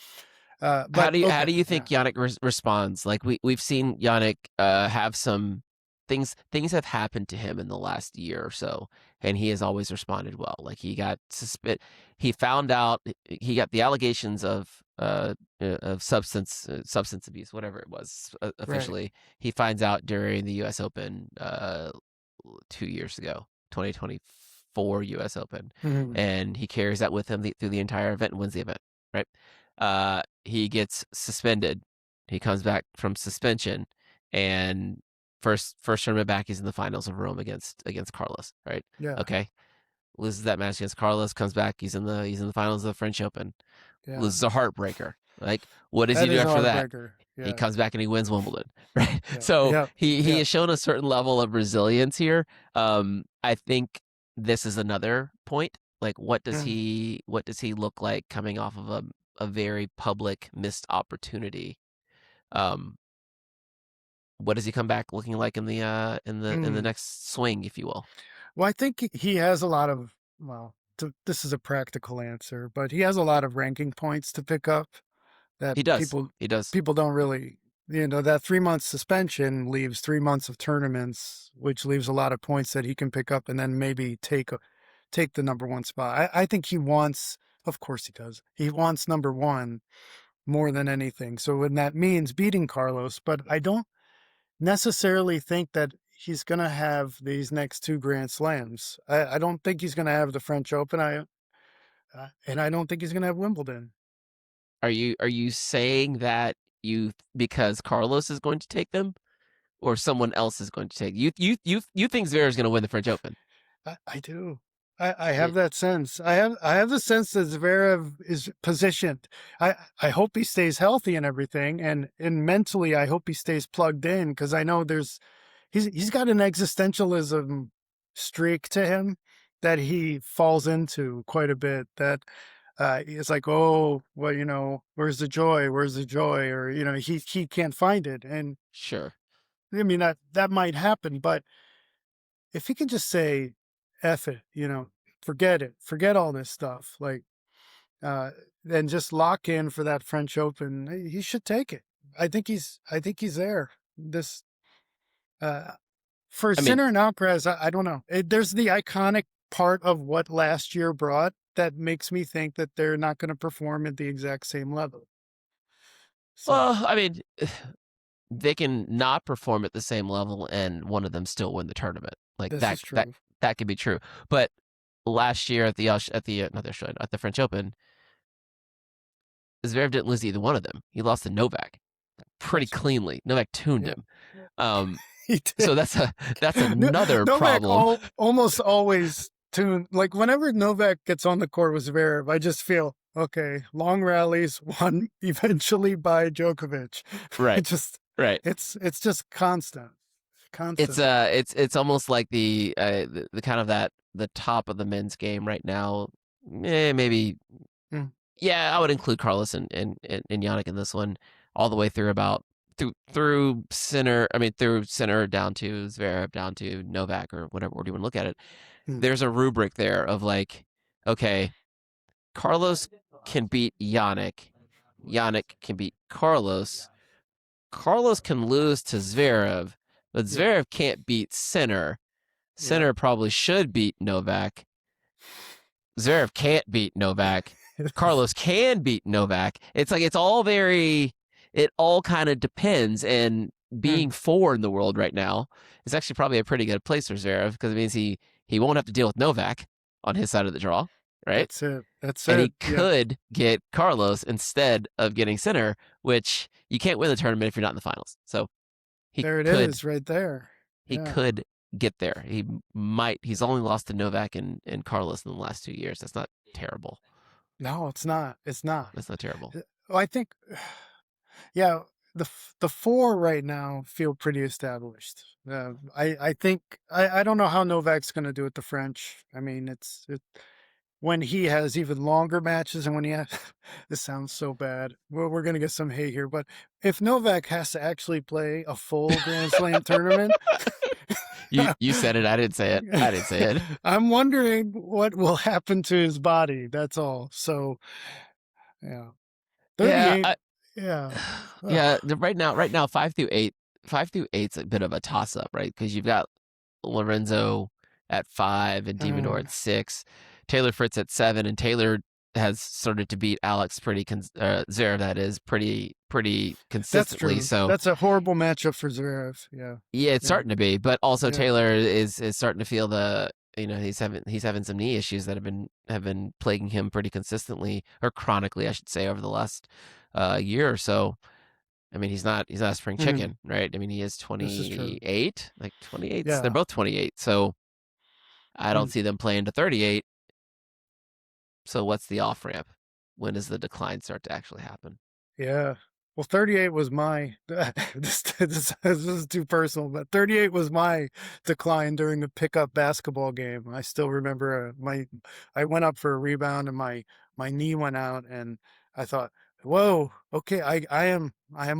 but How okay, do you yeah, think Yannick responds? Like we've seen Yannick have some things have happened to him in the last year or so, and he has always responded well. Like he found out he got the allegations of substance abuse, whatever it was right, officially. He finds out during the U.S. Open 2 years ago, 2024 U.S. Open, mhm, and he carries that with him through the entire event and wins the event. Right. He gets suspended. He comes back from suspension, and first tournament back, he's in the finals of Rome against Carlos. Right. yeah, Okay. Loses that match against Carlos. Comes back. He's in the finals of the French Open. yeah. Loses a heartbreaker. Like, what does he That do is a after that? heartbreaker. He Yeah, comes back and he wins Wimbledon. Right. yeah, So yeah, he yeah. has shown a certain level of resilience here. I think this is another point. Like, Mm. what does he look like coming off of a very public missed opportunity? Um, what does he come back looking like in the Mm. next swing, if you will? Well, I think he has a lot of, well, this is a practical answer, but he has a lot of ranking points to pick up that He does. people He does. people don't really, that 3 month suspension leaves 3 months of tournaments, which leaves a lot of points that he can pick up and then maybe take the number one spot. I think he wants, of course he does. He wants number one more than anything. So when that means beating Carlos, but I don't necessarily think that he's going to have these next two Grand Slams. I don't think he's going to have the French Open. And I don't think he's going to have Wimbledon. Are you saying that because Carlos is going to take them, or someone else is going to take you think Zverev is going to win the French Open? I do. I have It, that sense. I have the sense that Zverev is positioned. I hope he stays healthy and everything, and mentally I hope he stays plugged in because I know he's got an existentialism streak to him that he falls into quite a bit. That it's like, oh, well, where's the joy? Where's the joy? Or he can't find it. And sure. I mean that might happen, but if he can just say, "F it," forget it, forget all this stuff, like, uh, and just lock in for that French Open, he should take it. I think he's there. This uh, for I mean, Sinner and Alcaraz, I don't know. There's the iconic part of what last year brought that makes me think that they're not going to perform at the exact same level. So well, I mean, they can not perform at the same level and one of them still win the tournament. Like this that is that true. that could be true. But last year at the French Open, Zverev didn't lose either one of them. He lost to Novak pretty That's true. cleanly. Novak tuned Yeah, him. Um, he did. so that's another Novak problem. almost always tuned. Like whenever Novak gets on the court with Zverev, I just feel okay. Long rallies won eventually by Djokovic. Right. It just Right. it's just constant, It's constant. uh it's it's almost like the kind of that the top of the men's game right now. Maybe Mm, yeah, I would include Carlos and Yannick in this one, all the way through about through Sinner. I mean, through Sinner down to Zverev, down to Novak, or whatever order you want to look at it. mm, There's a rubric there of like, okay, Carlos can beat Yannick, Yannick can beat Carlos, Carlos can lose to Zverev, but yeah, Zverev can't beat Sinner. yeah. Sinner probably should beat Novak. Zverev can't beat Novak. Carlos can beat Novak. It's like it all kind of depends. And being Mm, four in the world right now is actually probably a pretty good place for Zverev because it means he won't have to deal with Novak on his side of the draw, right? that's it. That's And it. he Yeah, could get Carlos instead of getting Sinner, which you can't win the tournament if you're not in the finals. So he there it could is, right there. he Yeah. could get there. He's only lost to Novak and Carlos in the last 2 years. That's not terrible. No, it's not. It's not. That's not terrible. Well, I think, yeah. the four right now feel pretty established. I think I don't know how Novak's going to do with the French. I mean, when he has even longer matches and when he has, this sounds so bad. We're going to get some hate here, but if Novak has to actually play a full Grand Slam tournament, You said it. I didn't say it. I didn't say it. I'm wondering what will happen to his body. That's all. So, yeah, Yeah. 38. Yeah. Yeah. Right now, 5 through 8, 5 through 8's a bit of a toss up, right? Because you've got Lorenzo at 5 and Dimador at 6, Taylor Fritz at 7, and Taylor has started to beat Alex Zverev, that is pretty That's consistently. true. So That's a horrible matchup for Zverev. Yeah. yeah, it's Yeah. starting to be, but also Yeah. Taylor is starting to feel he's having some knee issues that have been plaguing him pretty consistently, or chronically, I should say, over the last year or so. I mean, he's not a spring chicken, right? I mean, he is This is true. 28, like 28. They're Yeah. both 28, so I don't see them playing to 38. So what's the off ramp? When does the decline start to actually happen? Yeah. Well, 38 was my, this is too personal, but 38 was my decline during the pickup basketball game. I still remember I went up for a rebound and my knee went out and I thought, whoa, okay, I am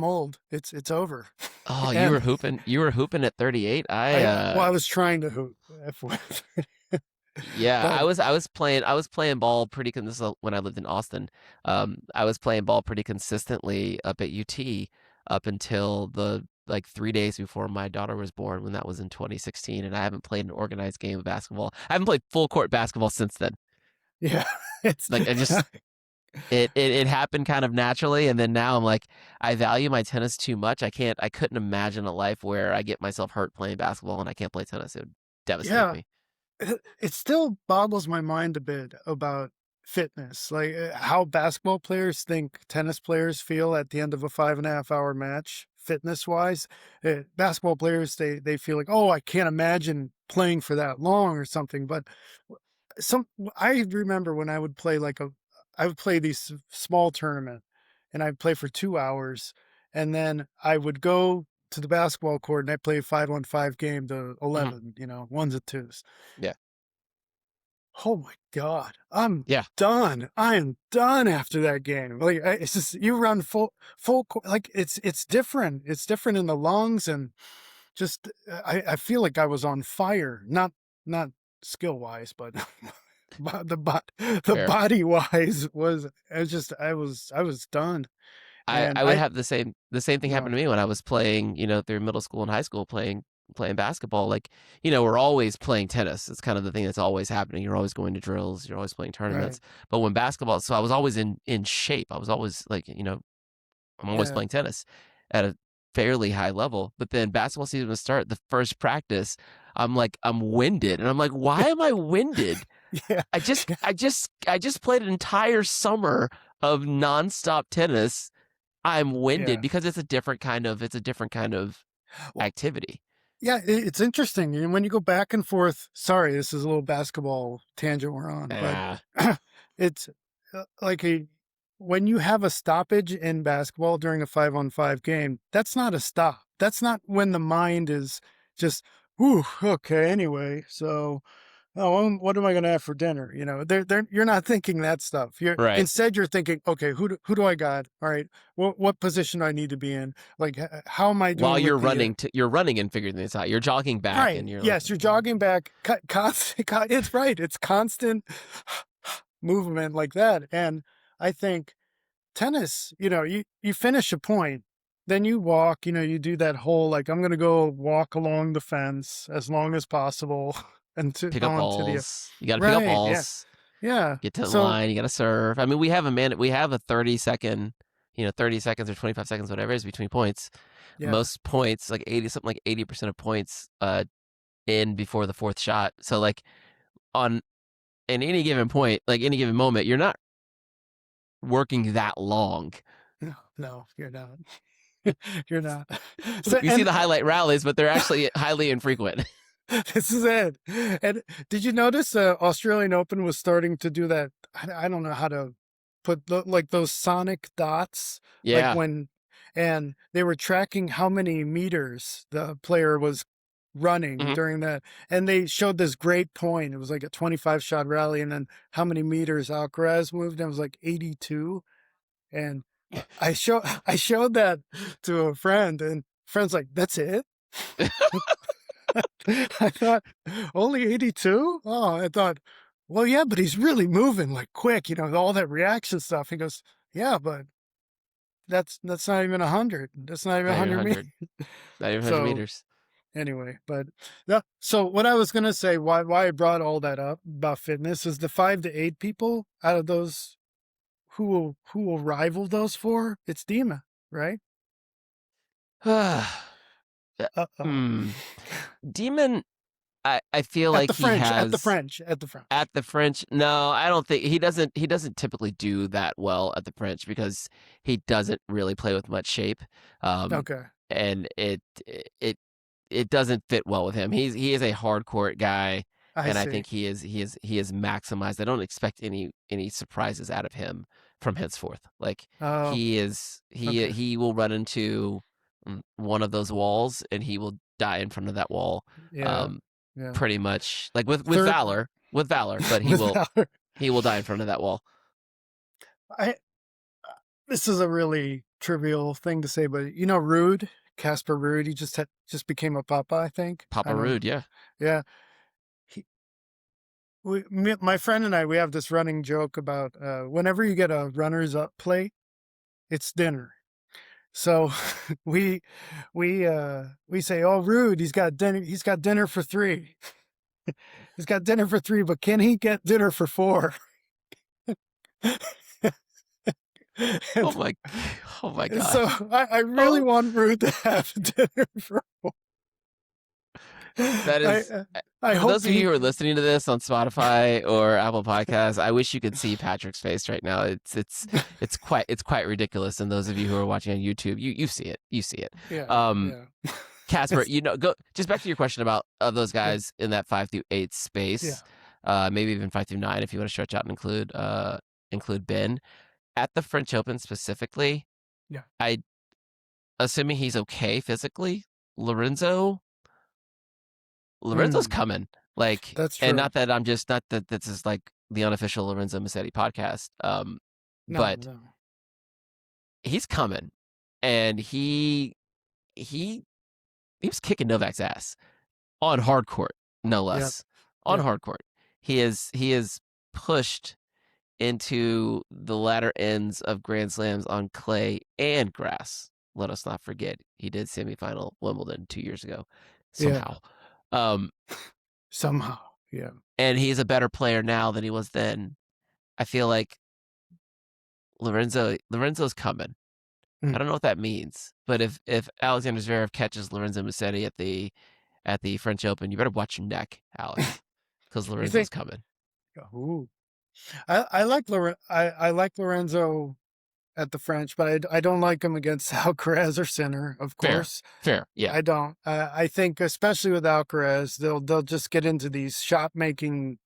old. It's over. Oh, you And were hooping at 38. I was trying to hoop. Yeah, But I was playing ball pretty this is when I lived in Austin. I was playing ball pretty consistently up at UT up until the like 3 days before my daughter was born, when that was in 2016, and I haven't played an organized game of basketball. I haven't played full court basketball since then. yeah, it's Like it happened kind of naturally, and then now I'm like, I value my tennis too much. I couldn't imagine a life where I get myself hurt playing basketball and I can't play tennis. It would devastate yeah. me. It still boggles my mind a bit about fitness, like how basketball players think tennis players feel at the end of a 5.5 hour match, fitness wise. Basketball players, they feel like, oh, I can't imagine playing for that long or something. But some, I remember when I would play these small tournament and I'd play for 2 hours and then I would go to the basketball court and I play a 5-on-5 game to Mhm. 11, ones and twos. Yeah. Oh my God, I'm Yeah. done. I am done after that game. Like it's just you run like it's different. It's different in the lungs and just I feel like I was on fire. Not skill wise, but the Fair. body wise was I was done. And I would have the same thing happen no to me when I was playing, through middle school and high school, playing basketball. Like, we're always playing tennis. It's kind of the thing that's always happening. You're always going to drills, you're always playing right tournaments. But when basketball, so I was always in shape. I was always like, I'm always yeah playing tennis at a fairly high level. But then basketball season would start, the first practice, I'm like, I'm winded. And I'm like, why am I winded? yeah I just played an entire summer of nonstop tennis. I'm winded yeah. because it's a different kind of Well, activity. yeah, it's interesting. And when you go back and forth, sorry, this is a little basketball tangent we're on, but Ah, it's like when you have a stoppage in basketball during a 5-on-5 game, that's not a stop. That's not when the mind is just, whew, okay, anyway. So, what am I going to have for dinner? You're not thinking that stuff. right. Instead, you're thinking, okay, who do I got? All right. What position do I need to be in? Like, how am I While doing with the, you're running and figuring this out. You're jogging back right. and you're like, Yes, you're jogging back. Constant. It's right. It's constant movement like that. And I think tennis, you finish a point, then you walk. You do that whole like I'm gonna go walk along the fence as long as possible and to pick up on to the balls. You got to pick up right. Yeah. balls. Yeah. Get to the So line. You got to serve. I mean, we have a 30-second, 30 seconds or 25 seconds, whatever it is between points. yeah. Most points, like 80% of points, in before the fourth shot. So like on in any given point, like any given moment, you're not working that long. No, you're not. You're not. So You see the highlight rallies, but they're actually highly infrequent. this is it. And did you notice Australian Open was starting to do that? I don't know how to put like those sonic dots, like Yeah. when, and they were tracking how many meters the player was running Mhm. during that. And they showed this great point. It was like a 25 shot rally, and then how many meters Alcaraz moved, and it was like 82. And I showed that to a friend, and friend's like, "That's it?" I thought, only 82? Oh, I thought, well, yeah, but he's really moving like quick, all that reaction stuff. He goes, yeah, but that's not even 100. That's not even Not even 100 meters. 100. Not even 100 So meters. anyway, but so what I was gonna say, why I brought all that up about fitness is the 5 to 8 people out of those who will rival those four. It's Dima, right? Uh-oh. Demon, I feel At like the he French, at the has French, at the French. at the French. No, I don't think he doesn't typically do that well at the French because he doesn't really play with much shape. Um, Okay. and it it doesn't fit well with him. He is a hard court guy, I and I see. think he is maximized. I don't expect any surprises out of him from henceforth. Like Oh, okay. he will run into one of those walls and he will die in front of that wall. Yeah. Um, Yeah. pretty much like Third with valor, but with Valor. he will die in front of that wall. I This is a really trivial thing to say, but Rude, Casper Rude, he just became a papa, I think. I Papa don't. Rude, yeah. Yeah. He, my friend and I, we have this running joke about whenever you get a runners up plate, it's dinner. So we we say, "Oh, Rude, he's got dinner. He's got dinner for three. He's got dinner for three, but can he get dinner for four?" Oh and, my, oh my and so gosh. I really Oh, want Rude to have dinner for four. that is, I for those hope of you he. who are listening to this on Spotify or Apple Podcasts, I wish you could see Patrick's face right now. It's quite ridiculous. And those of you who are watching on YouTube, you see it. You see it. Yeah, Um, yeah, Casper, go just back to your question about those yeah, guys in that 5 through 8 yeah, space, maybe even 5 through 9 if you want to stretch out and include Ben at the French Open specifically. yeah. I assuming he's okay physically. Lorenzo's Mm, coming. Like, that's and true. not that this is like the unofficial Lorenzo Musetti podcast. No, But no. he's coming, and he was kicking Novak's ass on hard court, no Yep, less. On yep. hard court, he is pushed into the latter ends of Grand Slams on clay and grass. Let us not forget he did semifinal Wimbledon 2 years ago, Yeah, somehow. Um, somehow. Yeah. and he's a better player now than he was then. I feel like Lorenzo's coming. I Mm. don't know what that means, but if Alexander Zverev catches Lorenzo Musetti at the French Open, you better watch your neck, Alex, because You Lorenzo's think? coming. Ooh. I like Lorenzo at the French, but I don't like him against Alcaraz or Sinner, of Fair, course. fair, yeah, I don't. I think, especially with Alcaraz, they'll just get into these shot making,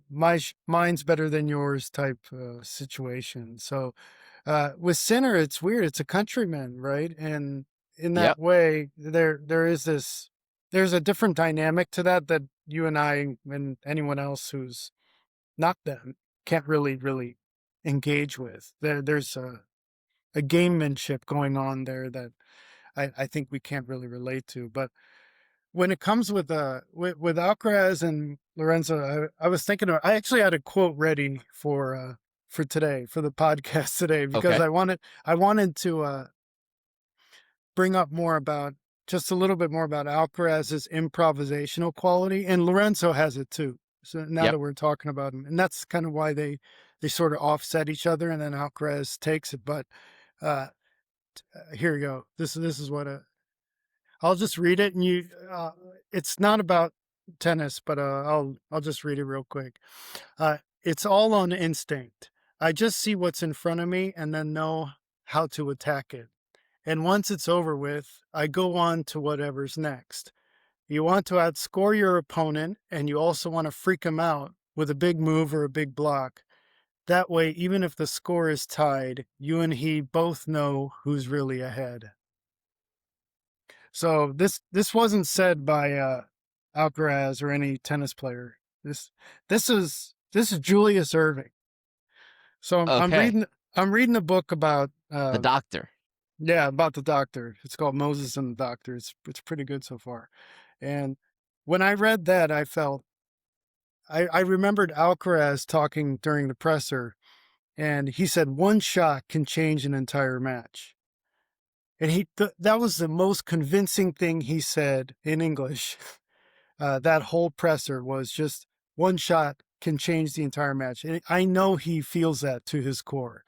mine's better than yours type situation. So with Sinner, it's weird. It's a countryman, right? And in that yep, way, there's a different dynamic to that you and I and anyone else who's not them can't really engage with. There's a gamemanship going on there that I think we can't really relate to. But when it comes with Alcaraz and Lorenzo, I was thinking I actually had a quote ready for today, for the podcast today, because okay, I wanted to bring up just a little bit more about Alcaraz's improvisational quality, and Lorenzo has it too. So now yep. that we're talking about him, and that's kind of why they sort of offset each other, and then Alcaraz takes it. But uh, here we go. This is what I'll just read it, and it's not about tennis, but I'll just read it real quick. It's all on instinct. I just see what's in front of me and then know how to attack it. And once it's over with, I go on to whatever's next. You want to outscore your opponent, and you also want to freak him out with a big move or a big block. That way, even if the score is tied, you and he both know who's really ahead. So this wasn't said by Alcaraz or any tennis player. This is Julius Erving. So Okay, I'm reading a book about the doctor. yeah, about the doctor. It's called Moses and the Doctor. It's pretty good so far. And when I read that, I remembered Alcaraz talking during the presser, and he said one shot can change an entire match. And that was the most convincing thing he said in English. That whole presser was just one shot can change the entire match. And I know he feels that to his core.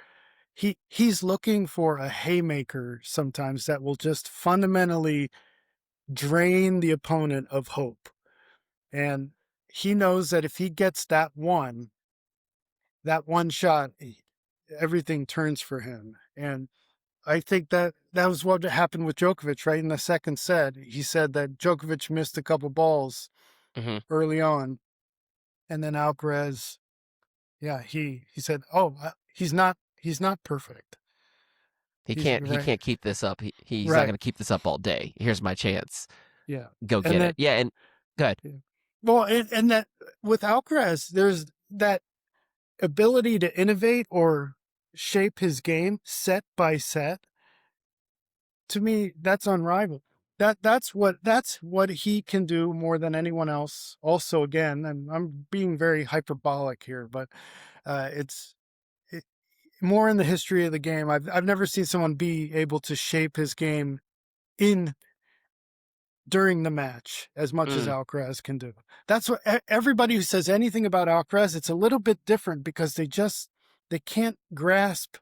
He's looking for a haymaker sometimes that will just fundamentally drain the opponent of hope. And he knows that if he gets that one shot, everything turns for him. And I think that was what happened with Djokovic, right? In the second set, he said that Djokovic missed a couple balls Hmm. early on. And then Alcaraz, yeah, he said, "Oh, he's not perfect. He's He right, can't keep this up. He's not right, going to keep this up all day. Here's my chance. yeah." Go And get it. then, Yeah, and good. yeah. Well, and that with Alcaraz, there's that ability to innovate or shape his game set by set. To me, that's unrivaled. That's what he can do more than anyone else. Also, again, I'm being very hyperbolic here, but it's it, more in the history of the game. I've never seen someone be able to shape his game in during the match as much as Mm. Alcaraz can do. That's what everybody who says anything about Alcaraz, it's a little bit different because they can't grasp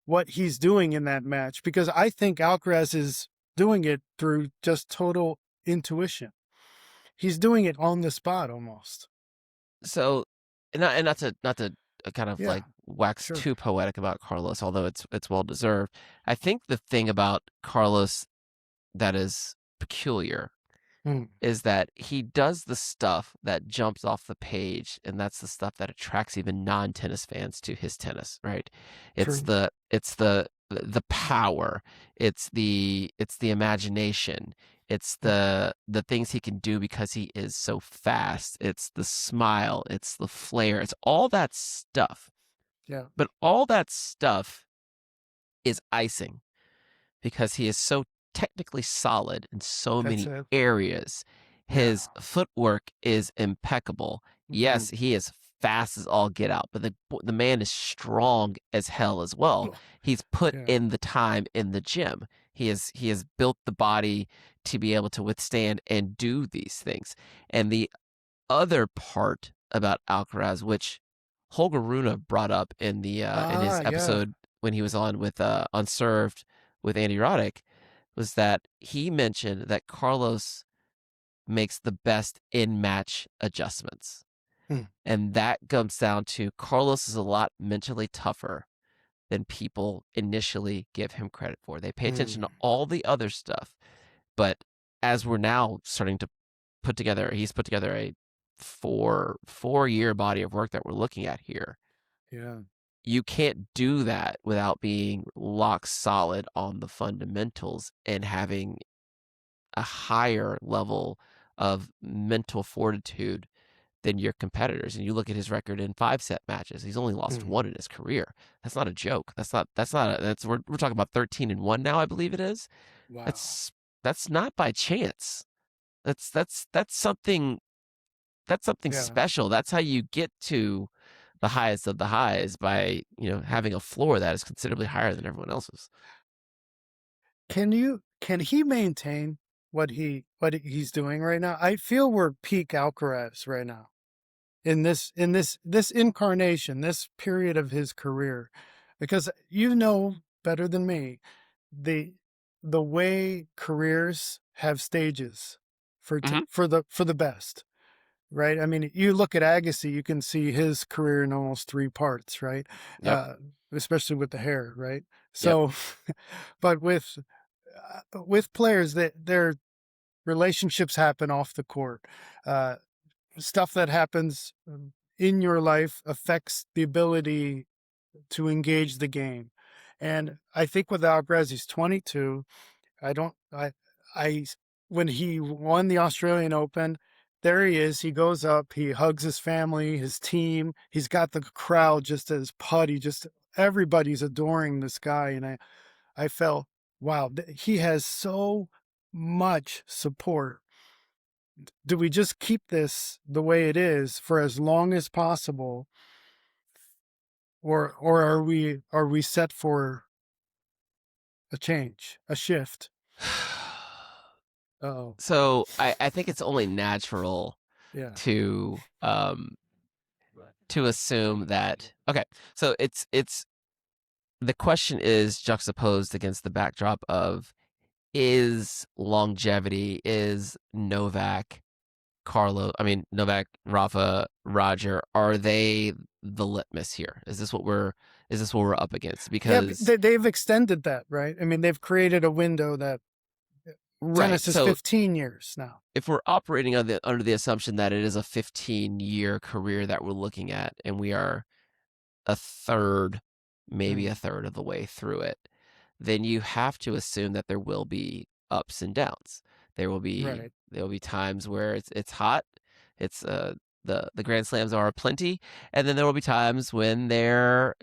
what he's doing in that match, because I think Alcaraz is doing it through just total intuition. He's doing it on the spot almost. So, and not to kind of Yeah, like wax sure. too poetic about Carlos, although it's well deserved. I think the thing about Carlos that is peculiar Mm, is that he does the stuff that jumps off the page, and that's the stuff that attracts even non-tennis fans to his tennis, right? true. It's the power, it's the imagination, it's Mm, the things he can do because he is so fast. It's the smile, it's the flair, it's all that stuff. yeah, But all that stuff is icing because he is so technically solid in so that's many it. areas. Yeah. His footwork is impeccable. Mm, Yes, he is fast as all get out, but the man is strong as hell as well. He's put yeah. in the time in the gym. He has built the body to be able to withstand and do these things. And the other part about Alcaraz, which Holger Rune brought up in his Yeah. episode when he was on with Unserved with Andy Roddick, was that he mentioned that Carlos makes the best in match adjustments. Mm, And that comes down to Carlos is a lot mentally tougher than people initially give him credit for. They pay attention mm, to all the other stuff, but as we're now starting to he's put together a four-year body of work that we're looking at here. yeah. You can't do that without being lock solid on the fundamentals and having a higher level of mental fortitude than your competitors. And you look at his record in 5-set matches; he's only lost Mm, one in his career. That's not a joke. That's we're talking about 13-1 now, I believe it is. wow. That's that's not by chance. That's something Yeah. special. That's how you get to the highest of the highs by, having a floor that is considerably higher than everyone else's. Can he maintain what he's doing right now? I feel we're peak Alcaraz right now in this incarnation, this period of his career, because you know better than me the the way careers have stages Hmm. for the best, right? I mean, you look at Agassi, you can see his career in almost three parts, right? Yep. Especially with the hair, right? Yep. So, but with players, that their relationships happen off the court, stuff that happens in your life affects the ability to engage the game. And I think with Alcaraz, he's 22. I don't, I, when he won the Australian Open, there he is. He goes up, he hugs his family, his team. He's got the crowd just as putty, just everybody's adoring this guy. And I felt, wow, he has so much support. Do we just keep this the way it is for as long as possible? Or are we set for a change, a shift? Oh, So I think it's only natural yeah. to assume that, okay, so it's the question is juxtaposed against the backdrop of, is longevity, is Novak, Novak, Rafa, Roger, are they the litmus here? Is this what we're up against? Yeah, Because they've extended that, right? I mean, they've created a window that right, tennis is so 15 years now. if we're operating under the assumption that it is a 15-year career that we're looking at, and we are a third, maybe a third of the way through it, then you have to assume that there will be ups and downs. There will be times where it's hot. It's the Grand Slams are plenty, and then there will be times when we're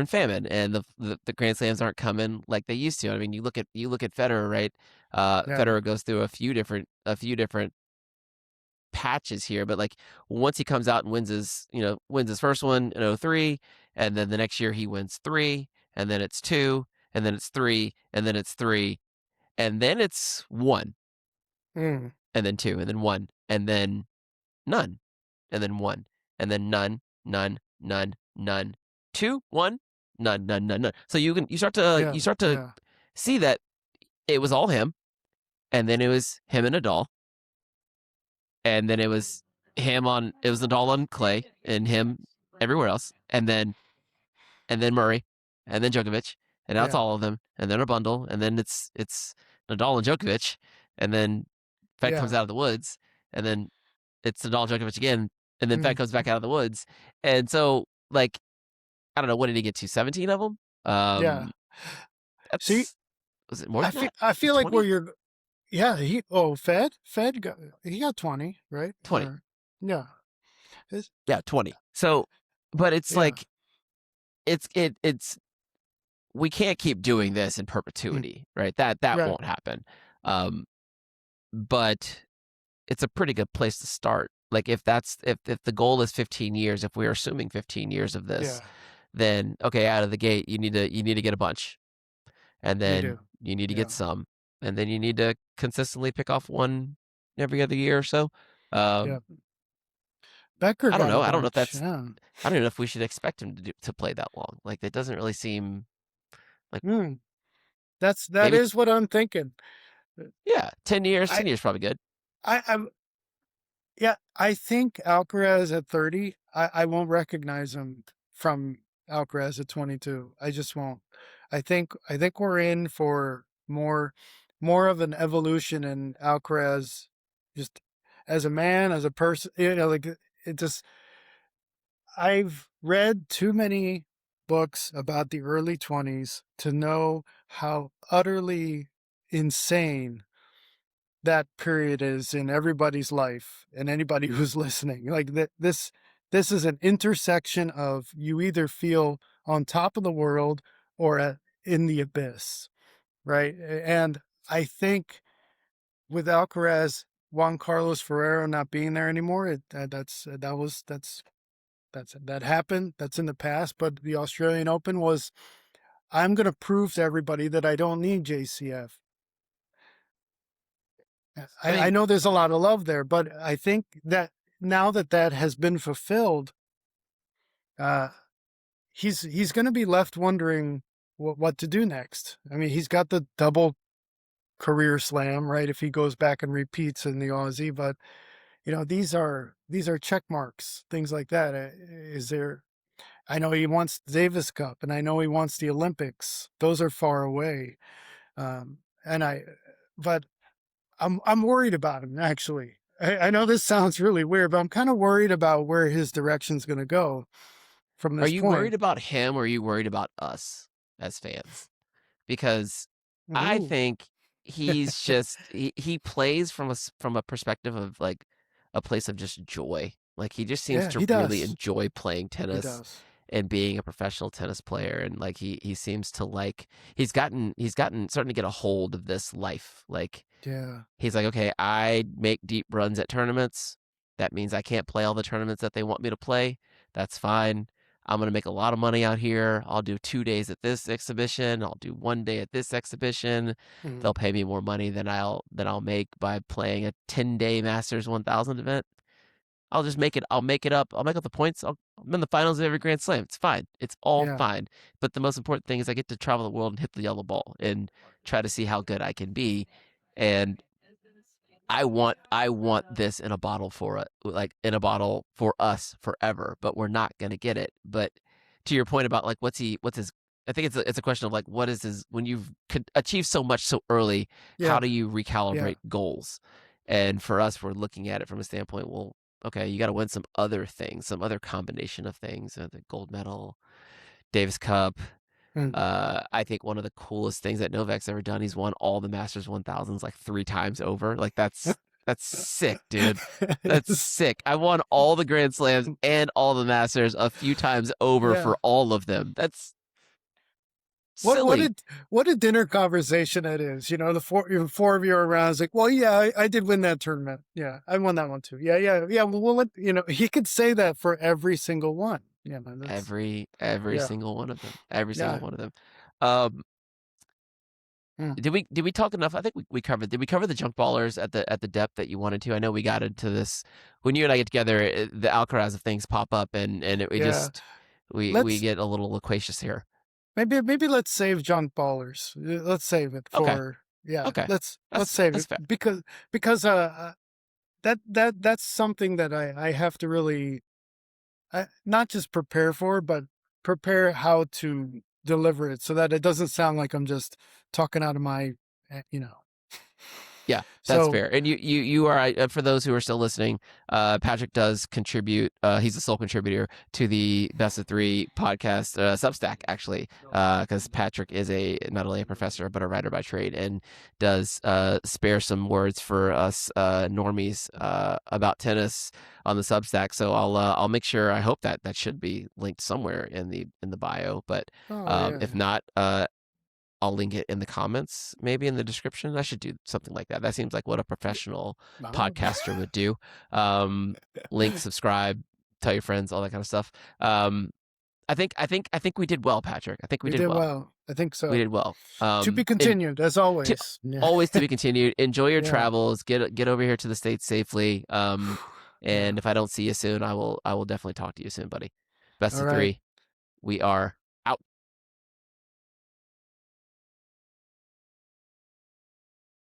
in famine and the Grand Slams aren't coming like they used to. I mean, you look at Federer, right? Federer goes through a few different patches here, but like once he comes out and wins his first one in 03, and then the next year he wins 3, and then it's 2, and then it's 3, and then it's 3, and then it's 1, and then 2, and then 1, and then none, and then 1, and then none, none, none, none, 2, 1, none, none, none, none. So you start to see that it was all him, and then it was him and Nadal, and then it was Nadal on clay and him everywhere else, and then Murray, and then Djokovic, and now it's all of them, and then a bundle, and then it's Nadal and Djokovic, and then Fed comes out of the woods, and then it's Nadal and Djokovic again, and then Fed comes back out of the woods, and so like I don't know, what did he get to, 17 of them? That's, See, was it more than that? I feel like 20? where you're, Fed got 20, right? 20. Yeah. Yeah, 20. So, but it's like, it's we can't keep doing this in perpetuity, right? That won't happen. But it's a pretty good place to start. Like if the goal is 15 years, if we're assuming 15 years of this, then okay, out of the gate, you need to get a bunch, and then you need to get some, and then you need to consistently pick off one every other year or so. Becker I don't got know. a I don't know if bunch. that's. I don't even know if we should expect him to play that long. Like that doesn't really seem like. That maybe, is what I'm thinking. Yeah, 10 years. 10 years probably good. I think Alcaraz at 30, I won't recognize him from Alcaraz at 22. I just won't. I think we're in for more of an evolution in Alcaraz, just as a man, as a person. Like it just. I've read too many books about the early 20s to know how utterly insane that period is in everybody's life and anybody who's listening. Like this is an intersection of, you either feel on top of the world or in the abyss, right? And I think with Alcaraz, Juan Carlos Ferrero not being there anymore, that happened. That's in the past. But the Australian Open was, I'm going to prove to everybody that I don't need JCF. I know there's a lot of love there, but I think that now that has been fulfilled, he's going to be left wondering what to do next. I mean, he's got the double career slam, right? If he goes back and repeats in the Aussie, but these are check marks, things like that. Is there? I know he wants the Davis Cup, and I know he wants the Olympics. Those are far away, but I'm worried about him, actually. I know this sounds really weird, but I'm kind of worried about where his direction's going to go from Are this you point. worried about him or are you worried about us as fans? Because I Ooh. think he plays from a perspective of like a place of just joy. Like he just seems Yeah, to he really does. enjoy playing He tennis does. and being a professional tennis player, and like he seems to like he's gotten starting to get a hold of this life. Like Yeah. he's like, okay, I make deep runs at tournaments. That means I can't play all the tournaments that they want me to play. That's fine. I'm going to make a lot of money out here. I'll do 2 days at this exhibition. I'll do 1 day at this exhibition. Mm. They'll pay me more money than I'll make by playing a 10-day Masters 1000 event. I'll just make it. I'll make it up. I'll make up the points. I'm in the finals of every Grand Slam. It's fine. It's all Yeah. fine. But the most important thing is I get to travel the world and hit the yellow ball and try to see how good I can be. And I want this in a bottle for it, like in a bottle for us forever, but we're not gonna get it. But to your point about like what's his, I think it's a question of like what is his, when you've achieved so much so early, how Yeah. do you Yeah. recalibrate goals? And for us, we're looking at it from a standpoint, well, okay, you got to win some other things, some other combination of things, the gold medal, Davis Cup. Mm. I think one of the coolest things that Novak's ever done, he's won all the Masters 1000s like 3 times over. Like that's sick, dude. That's It's- sick. I won all the Grand Slams and all the Masters a few times over yeah. for all of them. That's What what silly. a what a dinner conversation that is. You know, the four of you are around. It's like, well, yeah, I did win that tournament. Yeah, I won that one too. Yeah, yeah, yeah. Well, what, you know, he could say that for every single one. Yeah, man. That's Every yeah, single one of them. Every single yeah. one of them. Um, Mm. did we talk enough? I think we covered. Did we cover the junk ballers at the depth that you wanted to? I know we got into this when you and I get together. The Alcaraz of things pop up, and we Yeah. just we Let's get a little loquacious here. maybe let's save junk ballers. Let's save it Okay, for yeah. okay, Let's save that's it fair. because that's something that I have to really not just prepare for, but prepare how to deliver it so that it doesn't sound like I'm just talking out of my, you know. Yeah, that's So, fair. And you are for those who are still listening. Patrick does contribute. He's a sole contributor to the Best of Three podcast Substack, actually, because Patrick is not only a professor but a writer by trade, and does spare some words for us normies about tennis on the Substack. So I'll make sure. I hope that should be linked somewhere in the bio. But oh yeah, if not, I'll link it in the comments, maybe in the description. I should do something like that. That seems like what a professional well, podcaster would do. Link, subscribe, tell your friends, all that kind of stuff. I think we did well, Patrick. I think we you did did well. well. I think We so. did well. To be And continued, as to, always. Yeah, always to be continued. Enjoy your yeah, travels. Get over here to the States safely. yeah. And if I don't see you soon, I will definitely talk to you soon, buddy. Best All of right. three. We are